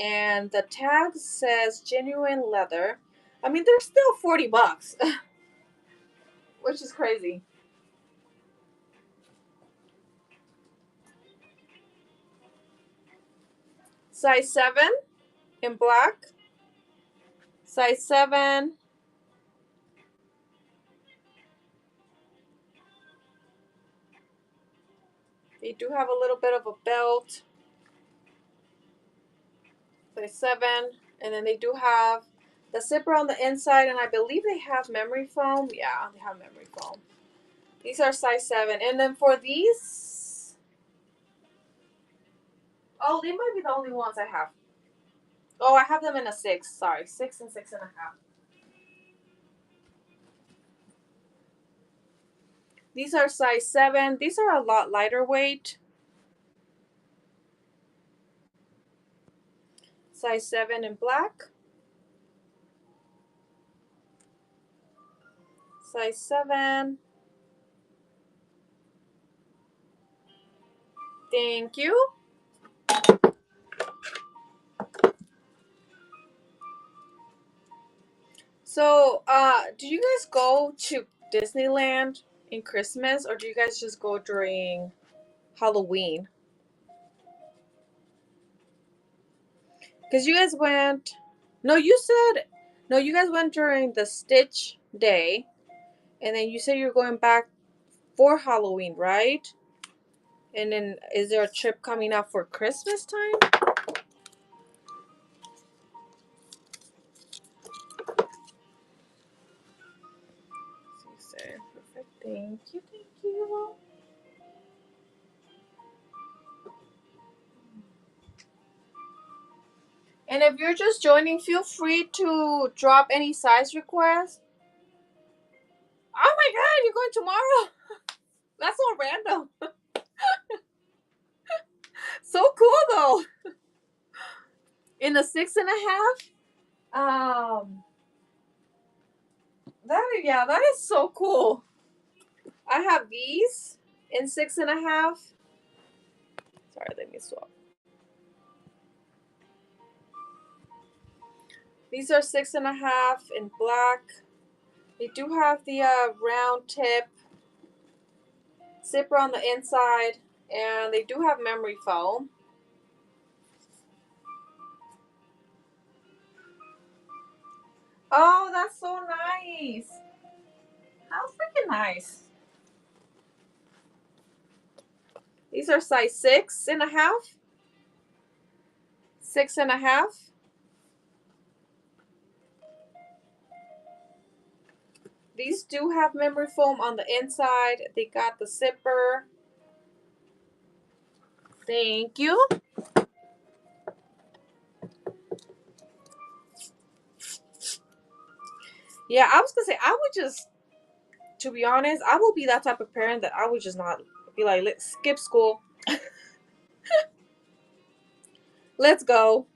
And the tag says genuine leather. I mean, they're still $40, which is crazy. Size 7 in black. Size 7. They do have a little bit of a belt. Size 7. And then they do have the zipper on the inside, and I believe they have memory foam. Yeah, they have memory foam. These are size 7. And then for these, oh, they might be the only ones I have. Oh, I have them in a 6. Sorry, 6 and 6.5. These are size 7. These are a lot lighter weight. Size 7 in black. Size 7. Thank you. So, do you guys go to Disneyland in Christmas, or do you guys just go during Halloween? Because you guys went. No, you said. No, you guys went during the Stitch Day, and then you said you're going back for Halloween, right? And then is there a trip coming up for Christmas time? So you said, perfect. Thank you. Thank you. And if you're just joining, feel free to drop any size request. Oh my god, you're going tomorrow. That's so random. So cool though. In a 6.5. That is so cool. I have these in 6.5. Sorry, let me swap. These are 6.5 in black. They do have the round tip zipper on the inside, and they do have memory foam. Oh, that's so nice. How freaking nice. These are size 6.5. 6.5. These do have memory foam on the inside. They got the zipper. Thank you. Yeah, I was gonna say, I would just, to be honest, I will be that type of parent that I would just not be like, let's skip school. Let's go.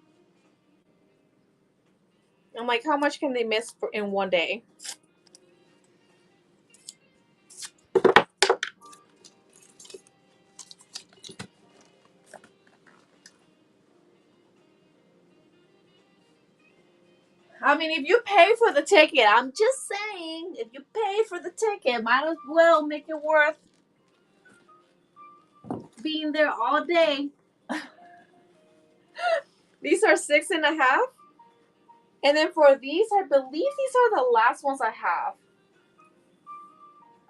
I'm like, how much can they miss in one day? I mean, if you pay for the ticket, I'm just saying, if you pay for the ticket, might as well make it worth being there all day. These are 6.5. And then for these, I believe these are the last ones I have.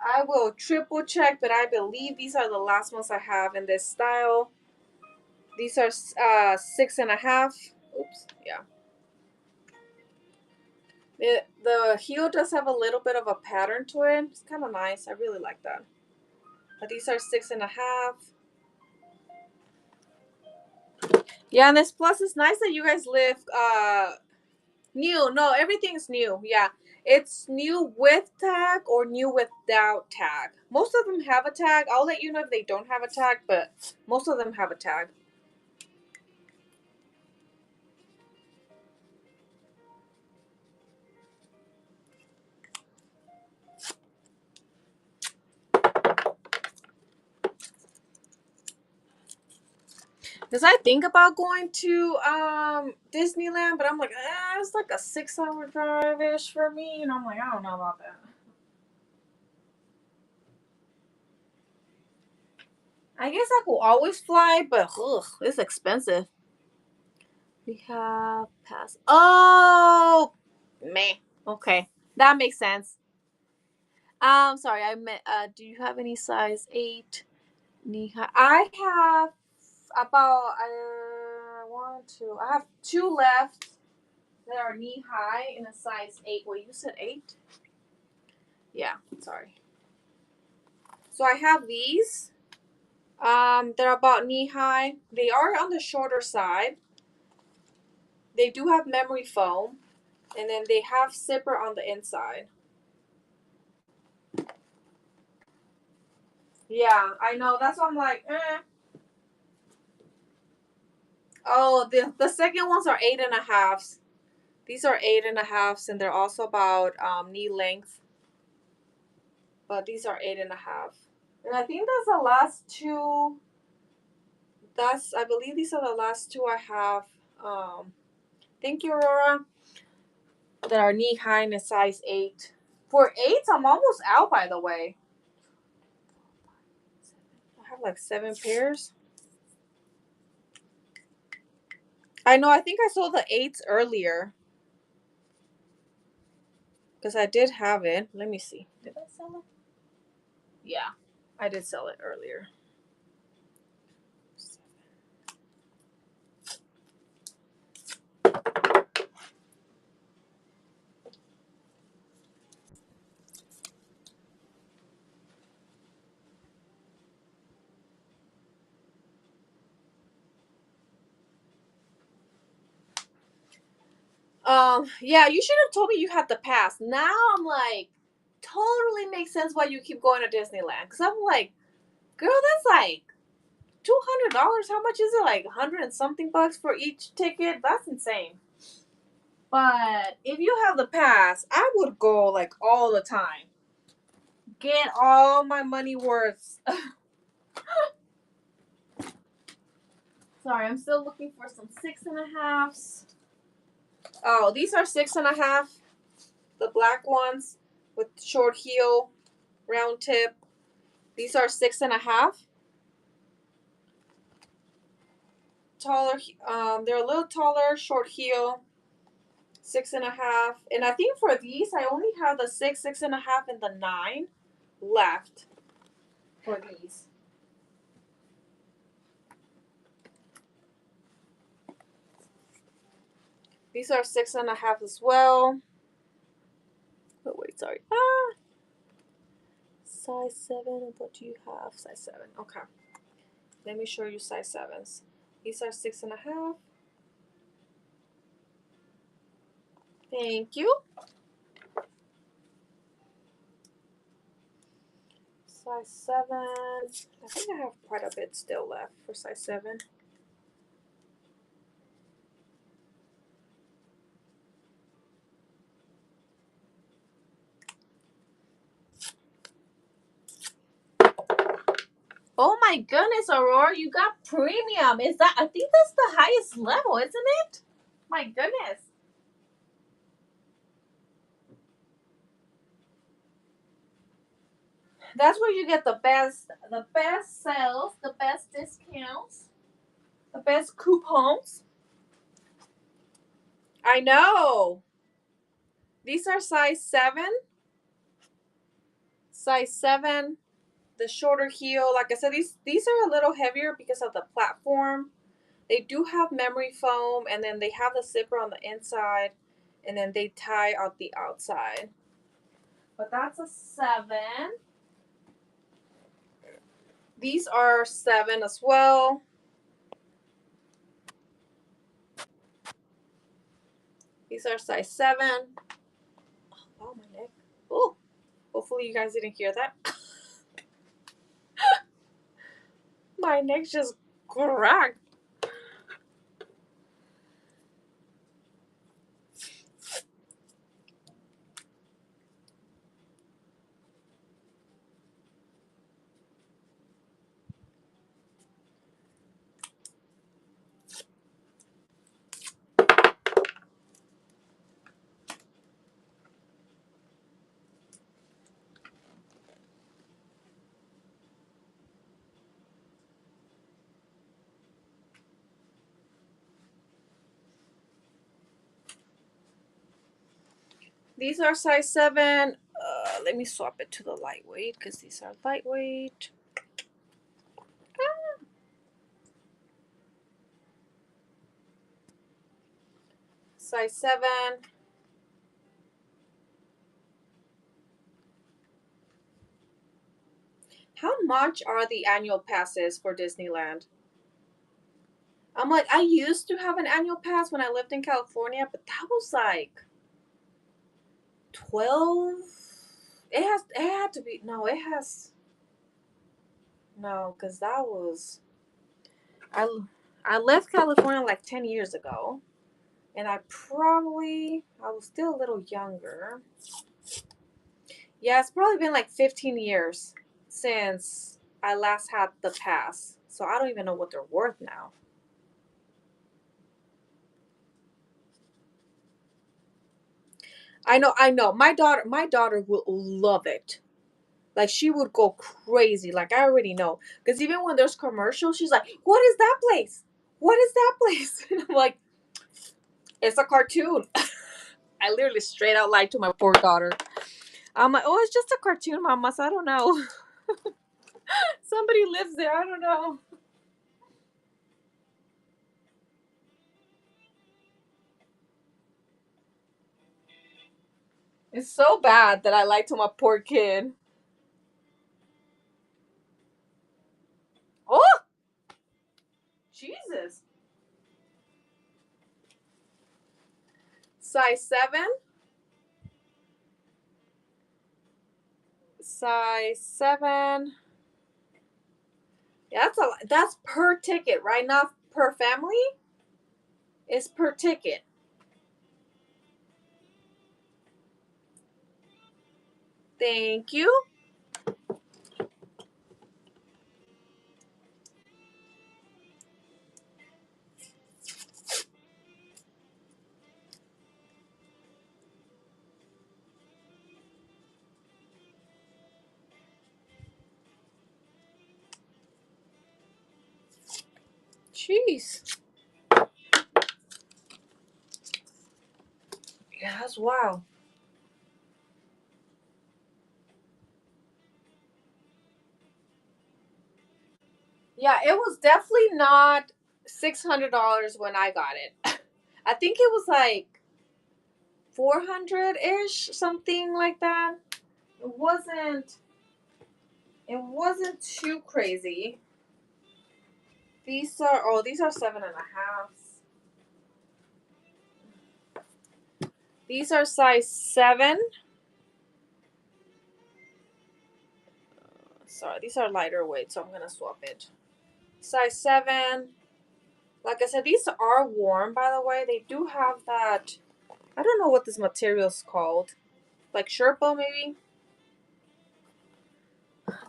I will triple check, but I believe these are the last ones I have in this style. These are 6.5. Oops, yeah. The heel does have a little bit of a pattern to it. It's kind of nice. I really like that. But these are 6.5. Yeah, and this plus it's nice that you guys live new. No, everything's new. Yeah. It's new with tag or new without tag. Most of them have a tag. I'll let you know if they don't have a tag, but most of them have a tag. Because I think about going to Disneyland, but I'm like, it's like a 6-hour drive-ish for me. And I'm like, I don't know about that. I guess I could always fly, but it's expensive. We have pass. Oh, man. Okay, that makes sense. Sorry, I meant. Do you have any size 8? Knee high. I have about I have two left that are knee high in a size 8. Wait, you said 8? Yeah, sorry. So I have these. They're about knee high. They are on the shorter side. They do have memory foam, and then they have zipper on the inside. Yeah, I know. That's why I'm like, eh. Oh, the second ones are 8.5s. These are 8.5s, and they're also about knee length. But these are 8.5. And I think that's the last two. I believe these are the last two I have. Thank you, Aurora. That are knee high and a size 8. For 8s, I'm almost out, by the way. I have like 7 pairs. I know, I think I sold the 8s earlier. Because I did have it. Let me see. Did I sell it? Yeah, I did sell it earlier. Yeah, you should have told me you had the pass. Now I'm like, totally makes sense why you keep going to Disneyland. Because I'm like, girl, that's like $200. How much is it? Like 100 and something bucks for each ticket? That's insane. But if you have the pass, I would go like all the time. Get all my money worth. Sorry, I'm still looking for some 6.5s. Oh, these are 6.5. The black ones with short heel, round tip. These are 6.5. Taller. They're a little taller, short heel. 6.5. And I think for these, I only have the 6, 6.5, and the 9 left for these. These are 6.5 as well. Oh, wait, sorry. Size 7. What do you have? Size 7. Okay. Let me show you size 7s. These are 6.5. Thank you. Size 7. I think I have quite a bit still left for size 7. Oh my goodness, Aurora, you got premium. Is that, I think that's the highest level, isn't it? My goodness. That's where you get the best sales, the best discounts, the best coupons. I know. These are size 7. Size 7. The shorter heel. Like I said, these are a little heavier because of the platform. They do have memory foam, and then they have the zipper on the inside, and then they tie out the outside. But that's a 7. These are 7 as well. These are size 7. Oh, my neck. Oh, hopefully you guys didn't hear that. My neck just cracked. These are size 7. Let me swap it to the lightweight because these are lightweight. Size 7. How much are the annual passes for Disneyland? I'm like, I used to have an annual pass when I lived in California, but that was like 12. It had to be, no, it has, no, because that was, I, I left California like 10 years ago, and I was still a little younger. Yeah, it's probably been like 15 years since I last had the pass. So I don't even know what they're worth now. I know. My daughter will love it. Like she would go crazy. Like I already know. Because even when there's commercials, she's like, "What is that place? What is that place?" And I'm like, "It's a cartoon." I literally straight out lied to my poor daughter. I'm like, "Oh, it's just a cartoon, mama. So I don't know. Somebody lives there. I don't know." It's so bad that I lied to my poor kid. Oh, Jesus. Size 7. Size 7. Yeah, that's per ticket, right? Not per family. It's per ticket. Thank you. Jeez. Yeah, that's wow. Yeah, it was definitely not $600 when I got it. I think it was like 400 ish, something like that. It wasn't. It wasn't too crazy. These are 7.5. These are size 7. Sorry, these are lighter weight, so I'm gonna swap it. Size 7. Like I said, these are warm, by the way. They do have that. I don't know what this material is called. Like Sherpa, maybe?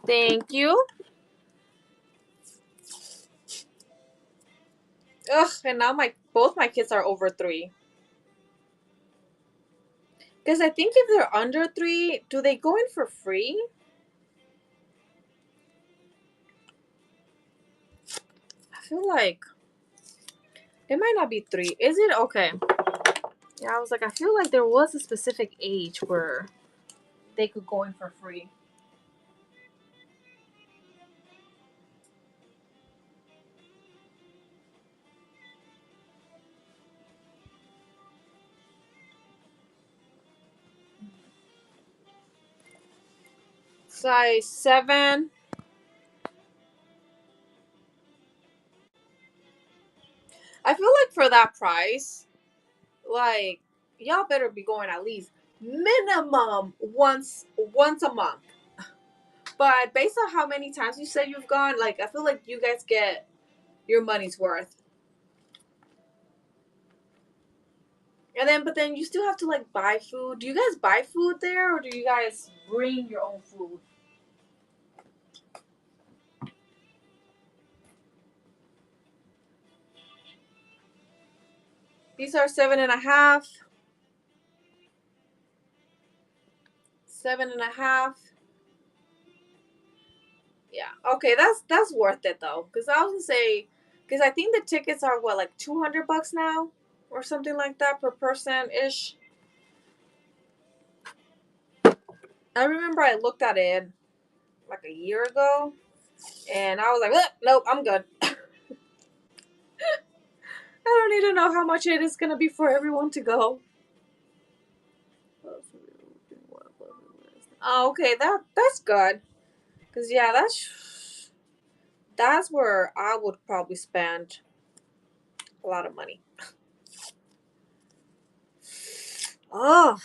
Thank you. Ugh, and now both my kids are over 3. Because I think if they're under 3, do they go in for free? I feel like it might not be 3. Is it? Okay. Yeah, I was like, I feel like there was a specific age where they could go in for free. Size 7. I feel like for that price, like y'all better be going at least minimum once a month. But based on how many times you said you've gone, like I feel like you guys get your money's worth. And then but then you still have to like buy food. Do you guys buy food there or do you guys bring your own food? These are 7.5. 7.5. Yeah. Okay, that's worth it though. Cause I was gonna say, cause I think the tickets are what like $200 now, or something like that per person ish. I remember I looked at it like a year ago, and I was like, nope, I'm good. I don't need to know how much it is gonna be for everyone to go. Oh, okay, that's good. Cause yeah, that's where I would probably spend a lot of money. Oh,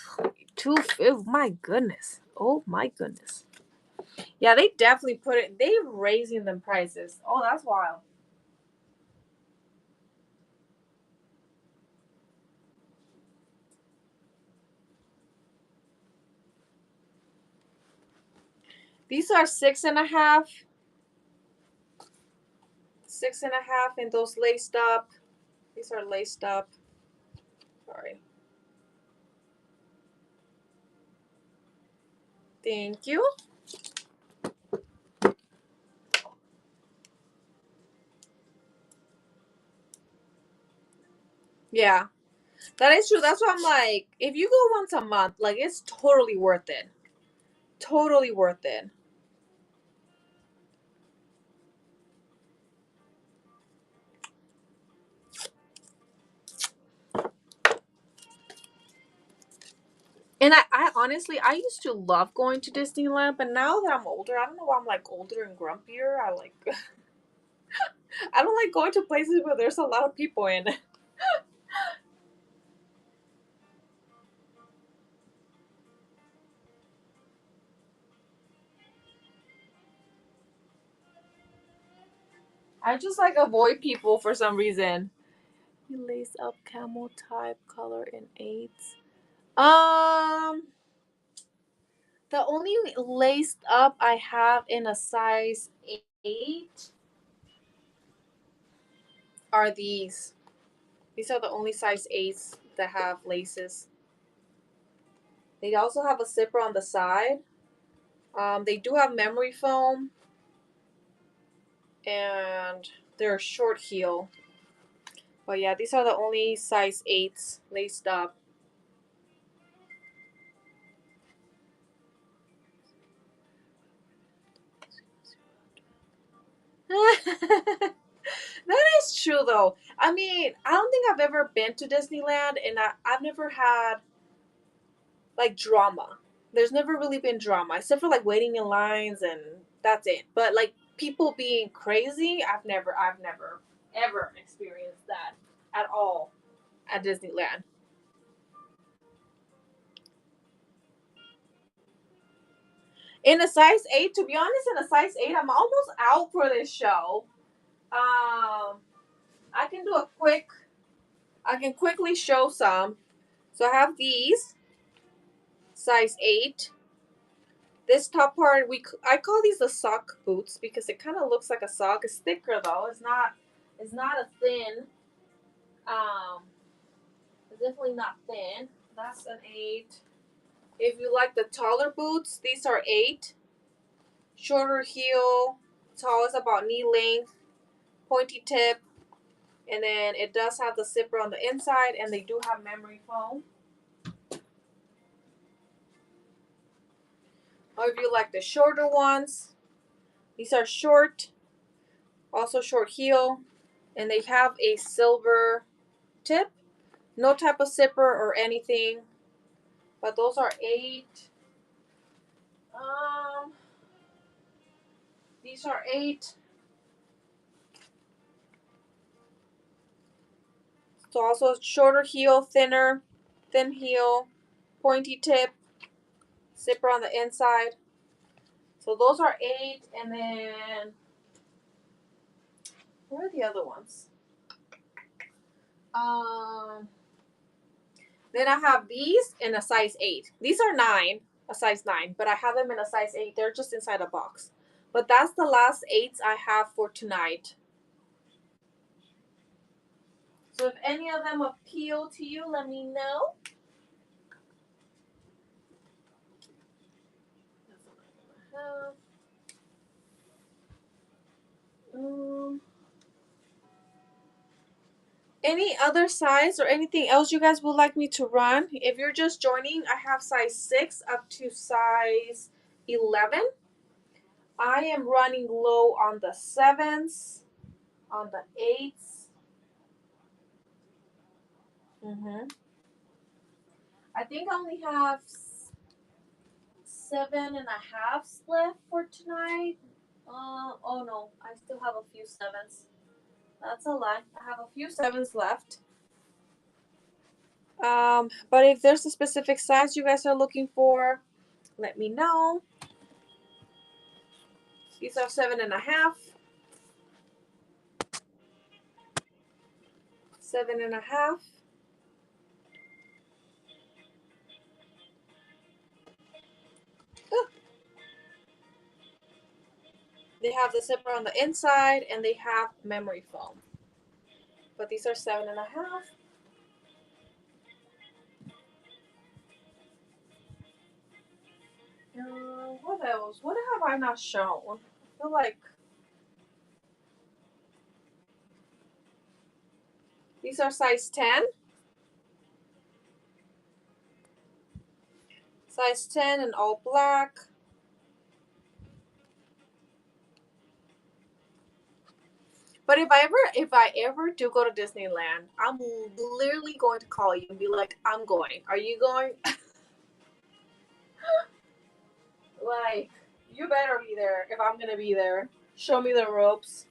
my goodness. Oh my goodness. Yeah, they definitely put it. They raising them prices. Oh, that's wild. These are 6.5, 6.5, and those laced up. These are laced up. Sorry. Thank you. Yeah, that is true. That's why I'm like, if you go once a month, like it's totally worth it. Totally worth it. And I honestly, I used to love going to Disneyland, but now that I'm older, I don't know why I'm like older and grumpier. I like, I don't like going to places where there's a lot of people in. I just like avoid people for some reason. Lace up camel type color in eights. Um, the only laced up I have in a size 8 are these. These are the only size 8s that have laces. They also have a zipper on the side. They do have memory foam, and they're short heel. But yeah, these are the only size 8s laced up. That is true though. I mean, I don't think I've ever been to Disneyland, and I've never had like drama. There's never really been drama, except for like waiting in lines, and that's it. But like people being crazy, I've never ever experienced that at all at Disneyland. In a size 8, to be honest, in a size 8, I'm almost out for this show. I can do a quick, I can quickly show some. So I have these size 8. This top part, I call these the sock boots because it kind of looks like a sock. It's thicker though. It's not a thin. Um, it's definitely not thin. That's an 8. If you like the taller boots, these are 8. Shorter heel, tall is about knee length, pointy tip, and then it does have the zipper on the inside, and they do have memory foam. Or if you like the shorter ones, these are short, also short heel, and they have a silver tip. No type of zipper or anything, but those are 8. Um, these are 8. So also shorter heel, thin heel, pointy tip, zipper on the inside. So those are 8, and then where are the other ones? Um, then I have these in a size 8. These are 9, a size 9, but I have them in a size 8. They're just inside a box. But that's the last 8s I have for tonight. So if any of them appeal to you, let me know. Um, any other size or anything else you guys would like me to run? If you're just joining, I have size 6 up to size 11. I am running low on the 7s, on the 8s, Mm-hmm. I think I only have 7.5s left for tonight. Oh no, I still have a few sevens. That's a lie. I have a few sevens left. But if there's a specific size you guys are looking for, let me know. These are 7.5, 7.5. They have the zipper on the inside and they have memory foam. But these are 7.5. What else? What have I not shown? I feel like these are size 10. Size 10 and all black. But if I ever do go to Disneyland, I'm literally going to call you and be like, I'm going. Are you going? Like, you better be there if I'm gonna be there. Show me the ropes.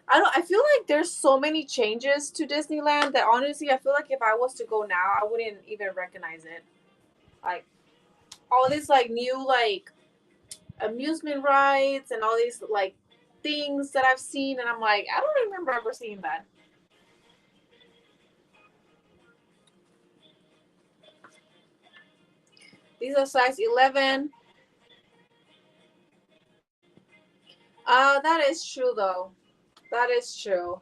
I feel like there's so many changes to Disneyland that honestly I feel like if I was to go now I wouldn't even recognize it. Like all these like new like amusement rides and all these like things that I've seen and I'm like, I don't remember ever seeing that. These are size 11. That is true though. That is true.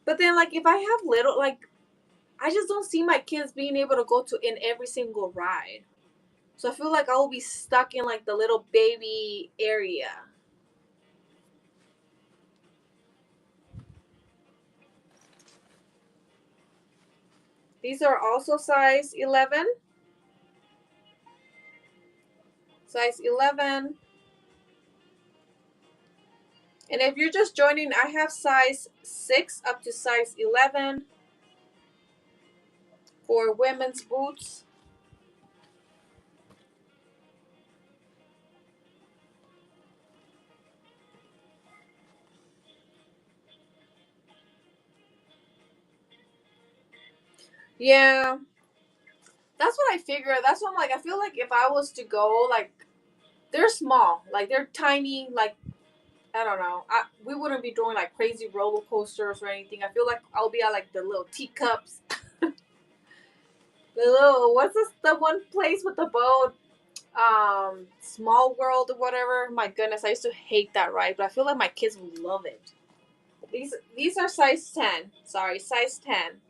But then like if I have little like I just don't see my kids being able to go to in every single ride. So I feel like I will be stuck in like the little baby area. These are also size 11. Size 11. And if you're just joining, I have size 6 up to size 11 for women's boots. Yeah, that's what I figure. That's what I'm like. I feel like if I was to go, like, they're small, like, they're tiny, like, I don't know. We wouldn't be doing like crazy roller coasters or anything. I feel like I'll be at like the little teacups. The little, what's this, the one place with the boat? Small World or whatever. My goodness, I used to hate that ride, but I feel like my kids would love it. These are size 10. Sorry, size 10.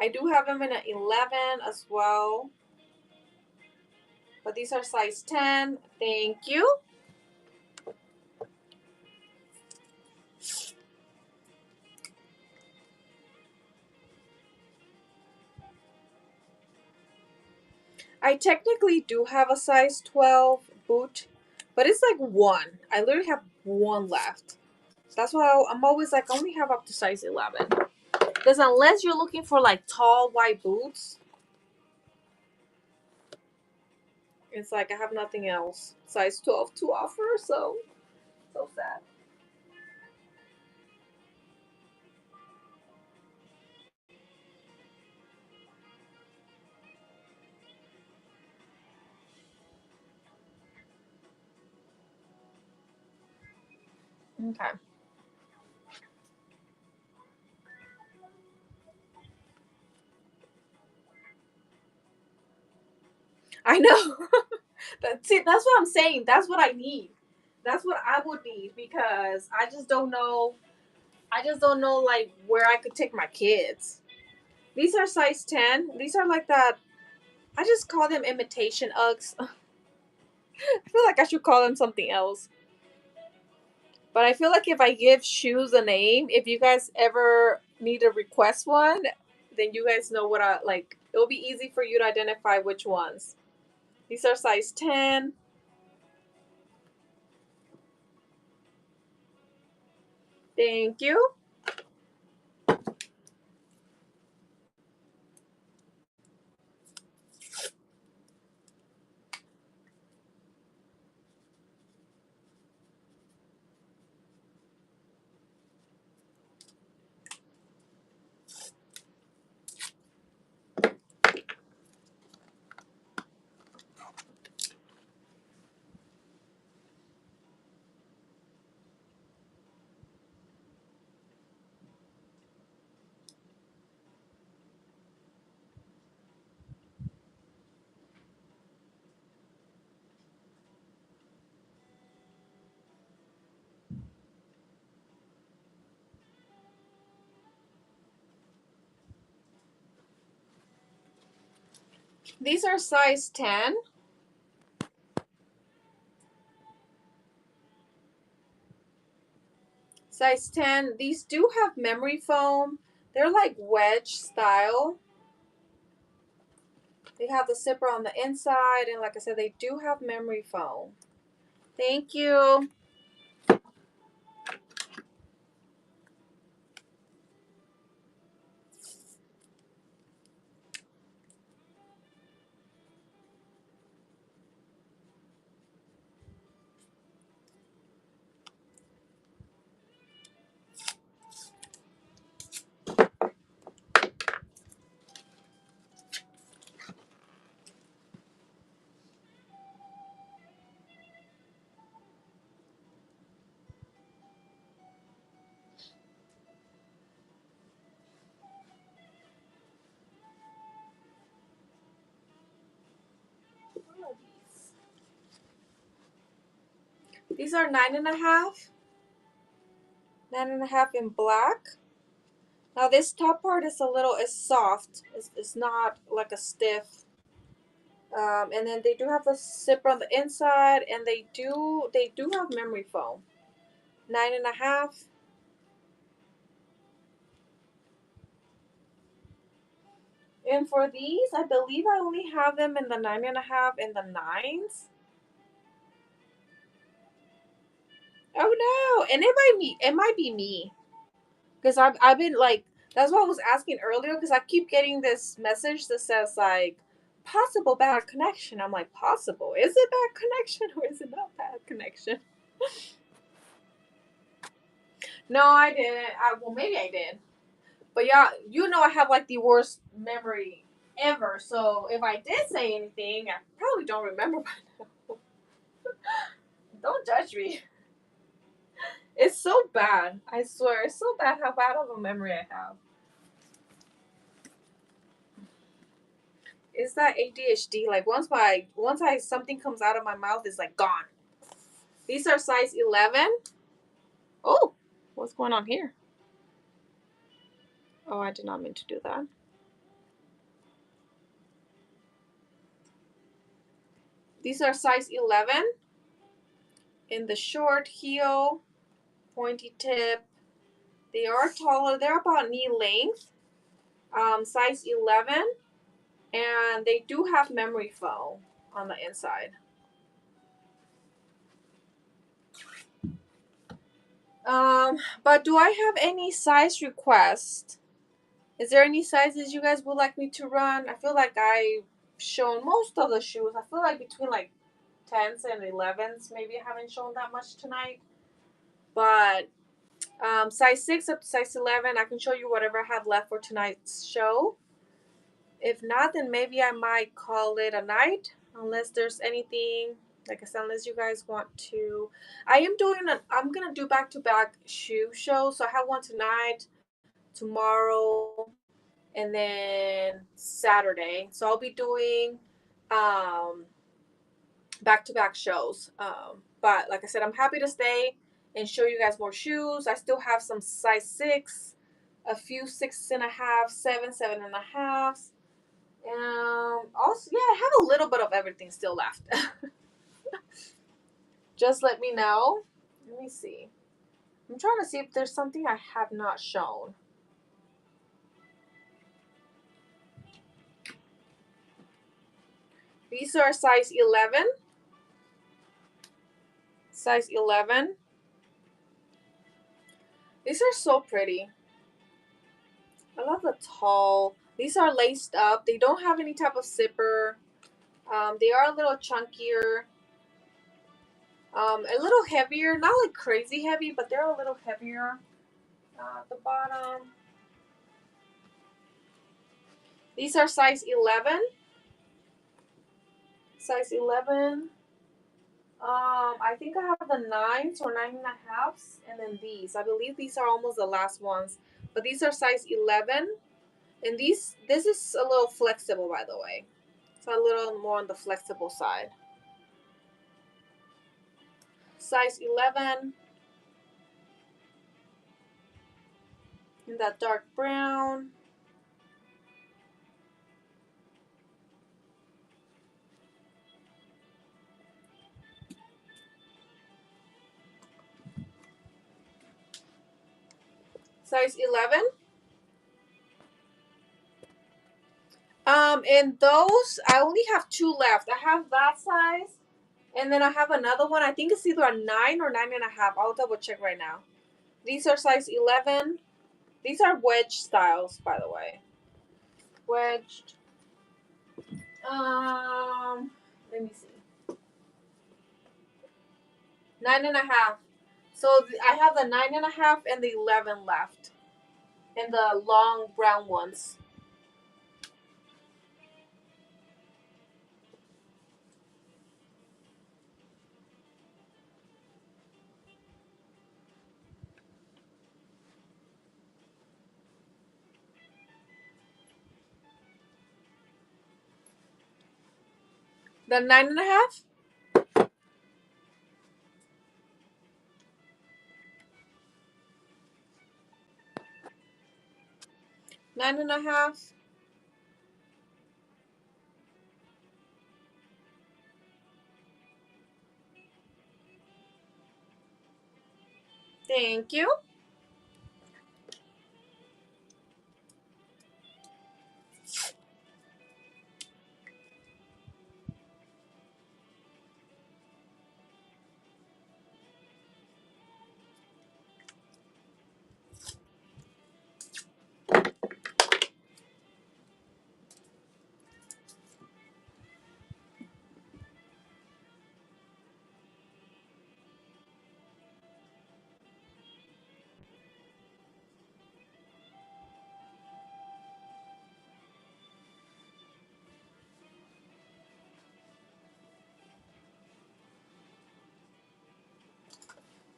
I do have them in an 11 as well, but these are size 10. Thank you. I technically do have a size 12 boot, but it's like one. I literally have one left. That's why I'm always like, I only have up to size 11. Because unless you're looking for like tall white boots, it's like I have nothing else size 12 to offer, so sad. Okay. I know. That's what I'm saying. That's what I need. That's what I would need because I just don't know. I just don't know like where I could take my kids. These are size 10. These are like that. I just call them imitation Uggs. I feel like I should call them something else. But I feel like if I give shoes a name, if you guys ever need to request one, then you guys know what I like. It'll be easy for you to identify which ones. These are size 10. Thank you. These are size 10. Size 10. These do have memory foam. They're like wedge style. They have the zipper on the inside, and like I said, they do have memory foam. Thank you. These are 9.5. 9.5 in black. Now this top part is is soft. It's not like a stiff. And then they do have the zipper on the inside, and they do have memory foam. 9.5. And for these, I believe I only have them in the 9.5 and the 9s. Oh no! And it might be me. Because I've been like, that's what I was asking earlier, because I keep getting this message that says like possible bad connection. I'm like, possible? Is it bad connection or is it not bad connection? No, I didn't. Well, maybe I did. But yeah, I have like the worst memory ever. So if I did say anything, I probably don't remember by now. Don't judge me. It's so bad. I swear, it's so bad how bad of a memory I have. It's that ADHD. Like once I something comes out of my mouth, it's like gone. These are size 11. Oh, what's going on here? Oh, I did not mean to do that. These are size 11 in the short heel, pointy tip. They are taller. They're about knee length. Size 11, and they do have memory foam on the inside. But do I have any size requests? Is there any sizes you guys would like me to run? I feel like I've shown most of the shoes. I feel like between like 10s and 11s, maybe I haven't shown that much tonight. But size 6 up to size 11, I can show you whatever I have left for tonight's show. If not, then maybe I might call it a night, unless there's anything, like I said, unless you guys want to. I'm gonna do back-to-back shoe shows. So I have one tonight, tomorrow, and then Saturday. So I'll be doing um back-to-back shows. But like I said, I'm happy to stay and show you guys more shoes. I still have some size 6, a few 6.5, 7, 7.5. Also, yeah, I have a little bit of everything still left. Just let me know. Let me see. I'm trying to see if there's something I have not shown. These are size 11. Size 11. These are so pretty. I love the tall. These are laced up. They don't have any type of zipper. They are a little chunkier. A little heavier. Not like crazy heavy, but they're a little heavier at the bottom. These are size 11. Size 11. I think I have the 9s or 9.5s, and then these. I believe these are almost the last ones. But these are size 11. And this is a little flexible, by the way. It's a little more on the flexible side. Size 11. In that dark brown. Size 11. And those, I only have 2 left. I have that size, and then I have another one. I think it's either a 9 or 9.5. I'll double check right now. These are size 11. These are wedge styles, by the way. Wedged. Let me see. 9.5. So I have the 9.5 and the 11 left, and the long brown ones. The 9.5. 9.5. Thank you.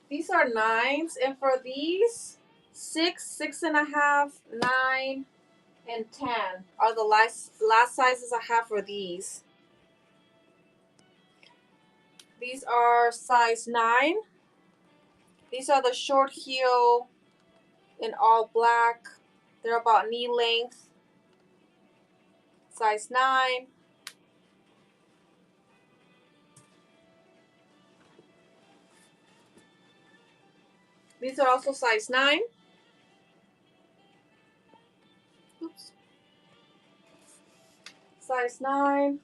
These are 9s, and for these, 6, 6.5, 9, and 10 are the last sizes I have for these. These are size 9. These are the short heel in all black. They're about knee length. Size 9. These are also size 9. Oops. Size 9.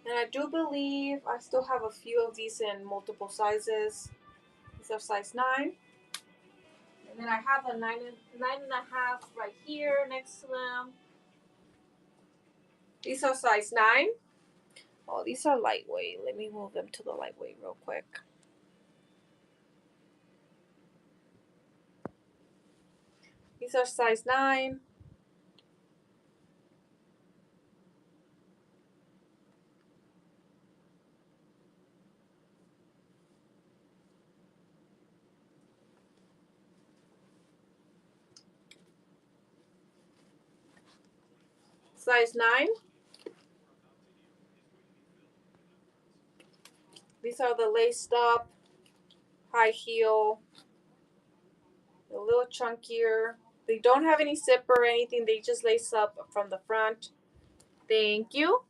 And I do believe I still have a few of these in multiple sizes. These are size 9. And then I have a 9.5 right here next to them. These are size 9. Oh, these are lightweight. Let me move them to the lightweight real quick. These are size 9. Size 9. These are the laced up, high heel, a little chunkier. They don't have any zipper or anything. They just lace up from the front. Thank you.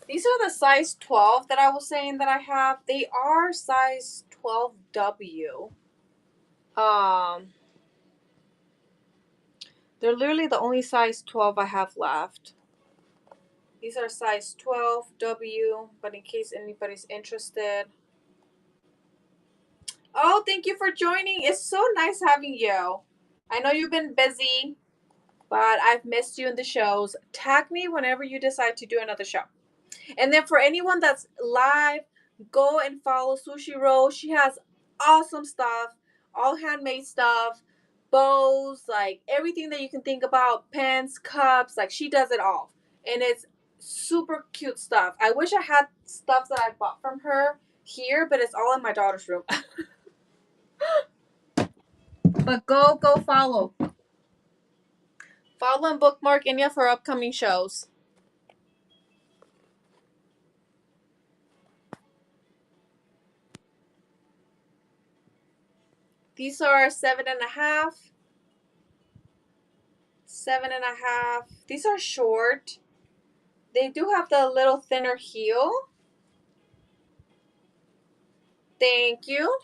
These are the size 12 that I was saying that I have. They are size 12W. They're literally the only size 12 I have left. These are size 12W, but in case anybody's interested. Oh, thank you for joining. It's so nice having you. I know you've been busy, but I've missed you in the shows. Tag me whenever you decide to do another show. And then for anyone that's live, Go and follow Sushi Roll. She has awesome stuff, all handmade stuff, bows, like everything that you can think about, pens, cups, like she does it all. And it's super cute stuff. I wish I had stuff that I bought from her here, but it's all in my daughter's room. But go follow. Follow and bookmark any of her upcoming shows. These are 7.5. 7.5. These are short. They do have the little thinner heel. Thank you.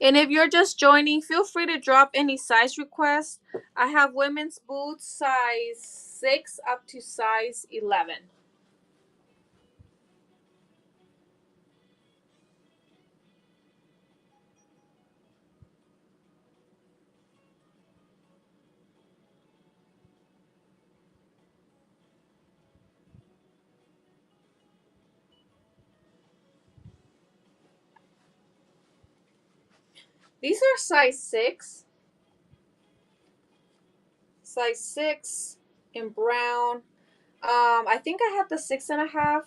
And if you're just joining, feel free to drop any size requests. I have women's boots size 6 up to size 11. These are size 6. Size 6 in brown. I think I have the 6.5.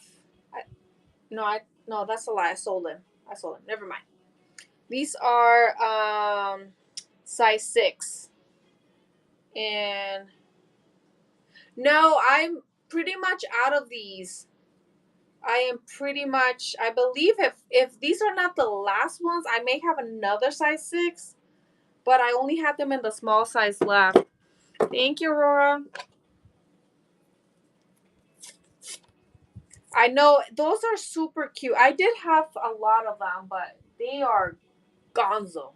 No, that's a lie. I sold them. Never mind. These are size 6. And no, I'm pretty much out of these. I am pretty much, I believe if these are not the last ones, I may have another size 6, but I only had them in the small size left. Thank you, Aurora. I know those are super cute. I did have a lot of them, but they are gonzo.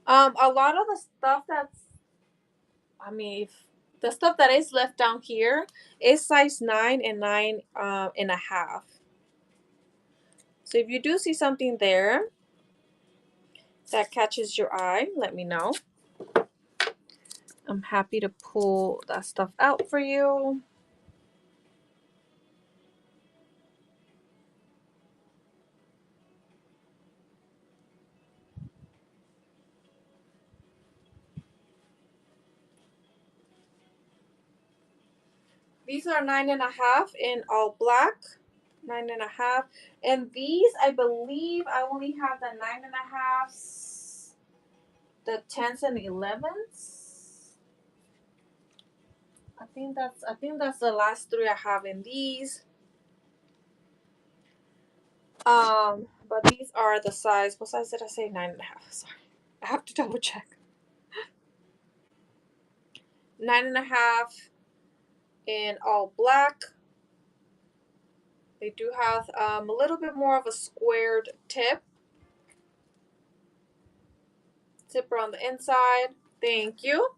A lot of the stuff that's, I mean, if the stuff that is left down here is size 9 and 9.5. So if you do see something there that catches your eye, let me know. I'm happy to pull that stuff out for you. These are 9.5 in all black. 9.5. And these, I believe, I only have the 9.5s, the 10s and 11s. I think that's the last three I have in these. But these are the size. What size did I say? 9.5. Sorry, I have to double check. 9.5 in all black. They do have a little bit more of a squared tip. Zipper on the inside. Thank you.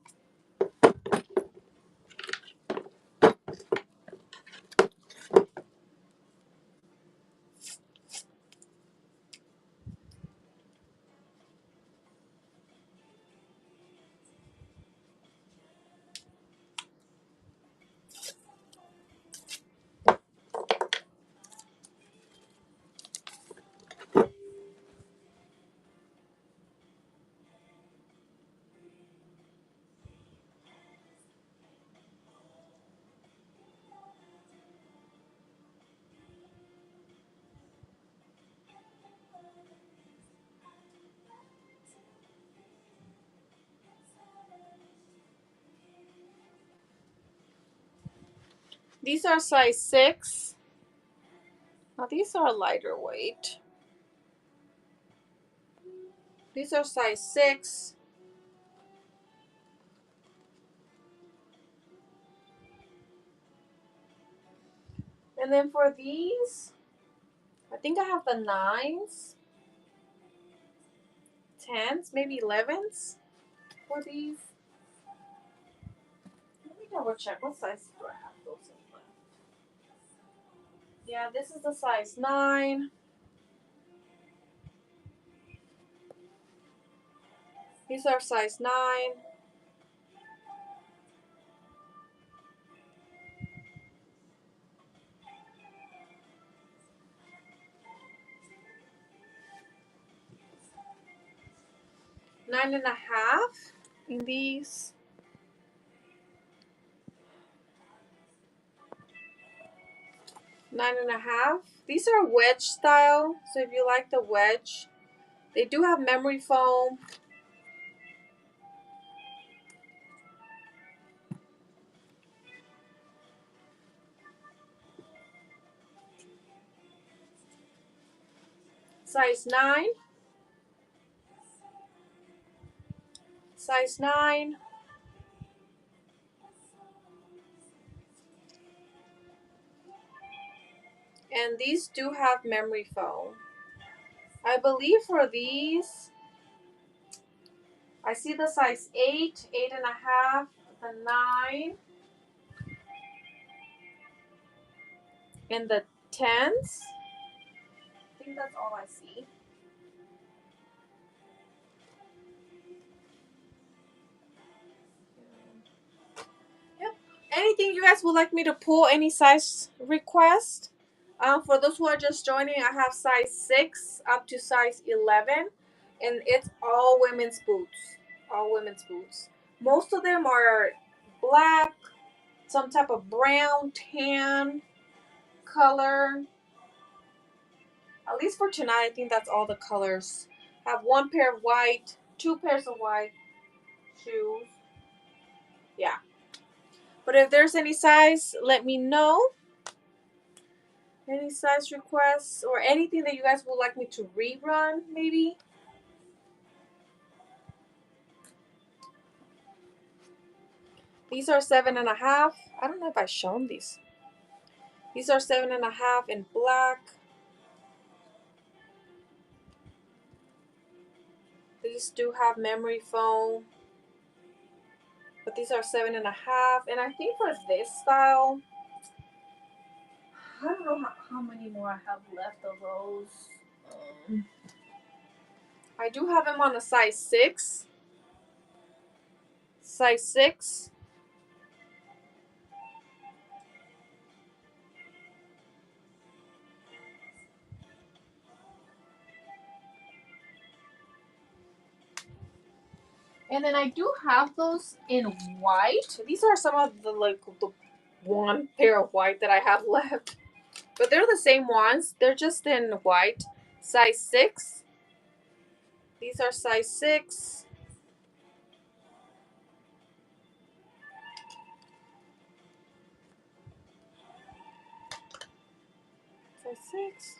These are size 6. Now these are lighter weight. These are size 6. And then for these, I think I have the 9s, 10s, maybe 11s. for these. Let me double check. What size do I have those in left? Yeah, this is the size 9. These are size 9. Nine and a half in these. Nine and a half. These are wedge style. So if you like the wedge, they do have memory foam. Size 9. Size 9. And these do have memory foam. I believe for these, I see the size 8, 8 and a half, the 9, and the 10s. I think that's all I see. Yep. Anything you guys would like me to pull, any size request? For those who are just joining, I have size 6 up to size 11, and it's all women's boots. All women's boots. Most of them are black, some type of brown, tan color. At least for tonight, I think that's all the colors. I have one pair of white, 2 pairs of white shoes. Yeah. But if there's any size, let me know. Any size requests or anything that you guys would like me to rerun, maybe. These are 7 and a half. I don't know if I've shown these. These are 7 and a half in black. These do have memory foam. But these are 7 and a half. And I think for this style, I don't know how many more I have left of those. I do have them on a size 6. Size 6. And then I do have those in white. These are some of the one pair of white that I have left. But they're the same ones. They're just in white. Size 6. These are size 6. Size 6.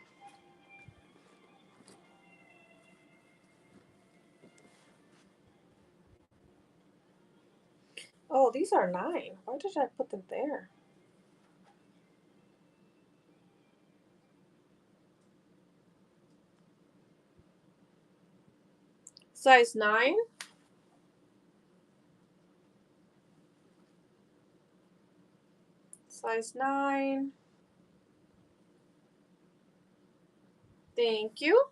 Oh, these are 9. Why did I put them there? Size 9. Size 9. Thank you.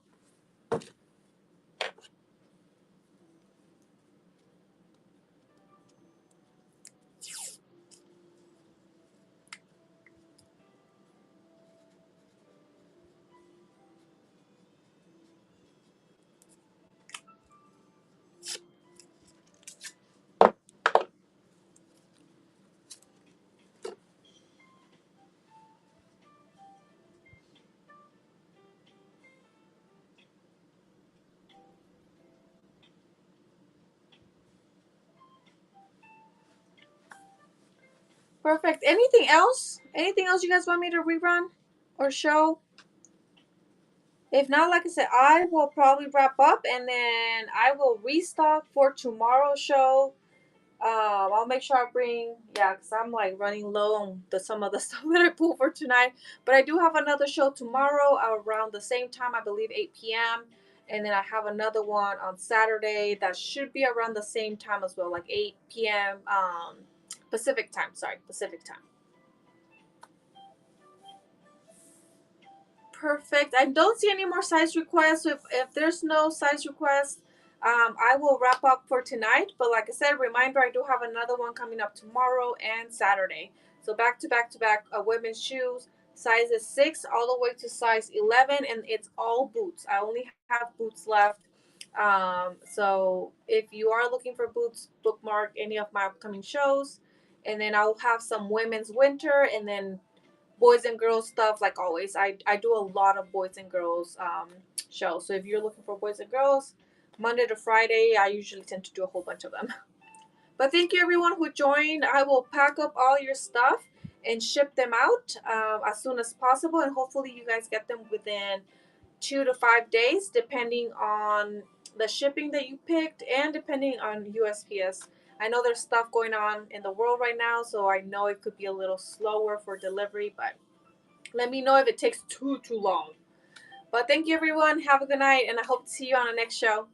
Perfect. Anything else? Anything else you guys want me to rerun or show? If not, like I said, I will probably wrap up and then I will restock for tomorrow's show. I'll make sure I bring, yeah, because I'm like running low on some of the stuff that I pulled for tonight. But I do have another show tomorrow around the same time, I believe 8 p.m. And then I have another one on Saturday that should be around the same time as well, like 8 p.m. Pacific time. Sorry, Pacific time. Perfect. I don't see any more size requests. So if there's no size requests, I will wrap up for tonight. But like I said, reminder, I do have another one coming up tomorrow and Saturday. So back to back to back women's shoes, sizes 6 all the way to size 11, and it's all boots. I only have boots left. So if you are looking for boots, bookmark any of my upcoming shows. And then I'll have some women's winter, and then boys and girls stuff. Like always, I do a lot of boys and girls shows. So if you're looking for boys and girls, Monday to Friday, I usually tend to do a whole bunch of them. But thank you everyone who joined. I will pack up all your stuff and ship them out as soon as possible, and hopefully you guys get them within 2 to 5 days, depending on the shipping that you picked and depending on USPS. I know there's stuff going on in the world right now, so I know it could be a little slower for delivery, but let me know if it takes too long. But thank you everyone. Have a good night, and I hope to see you on the next show.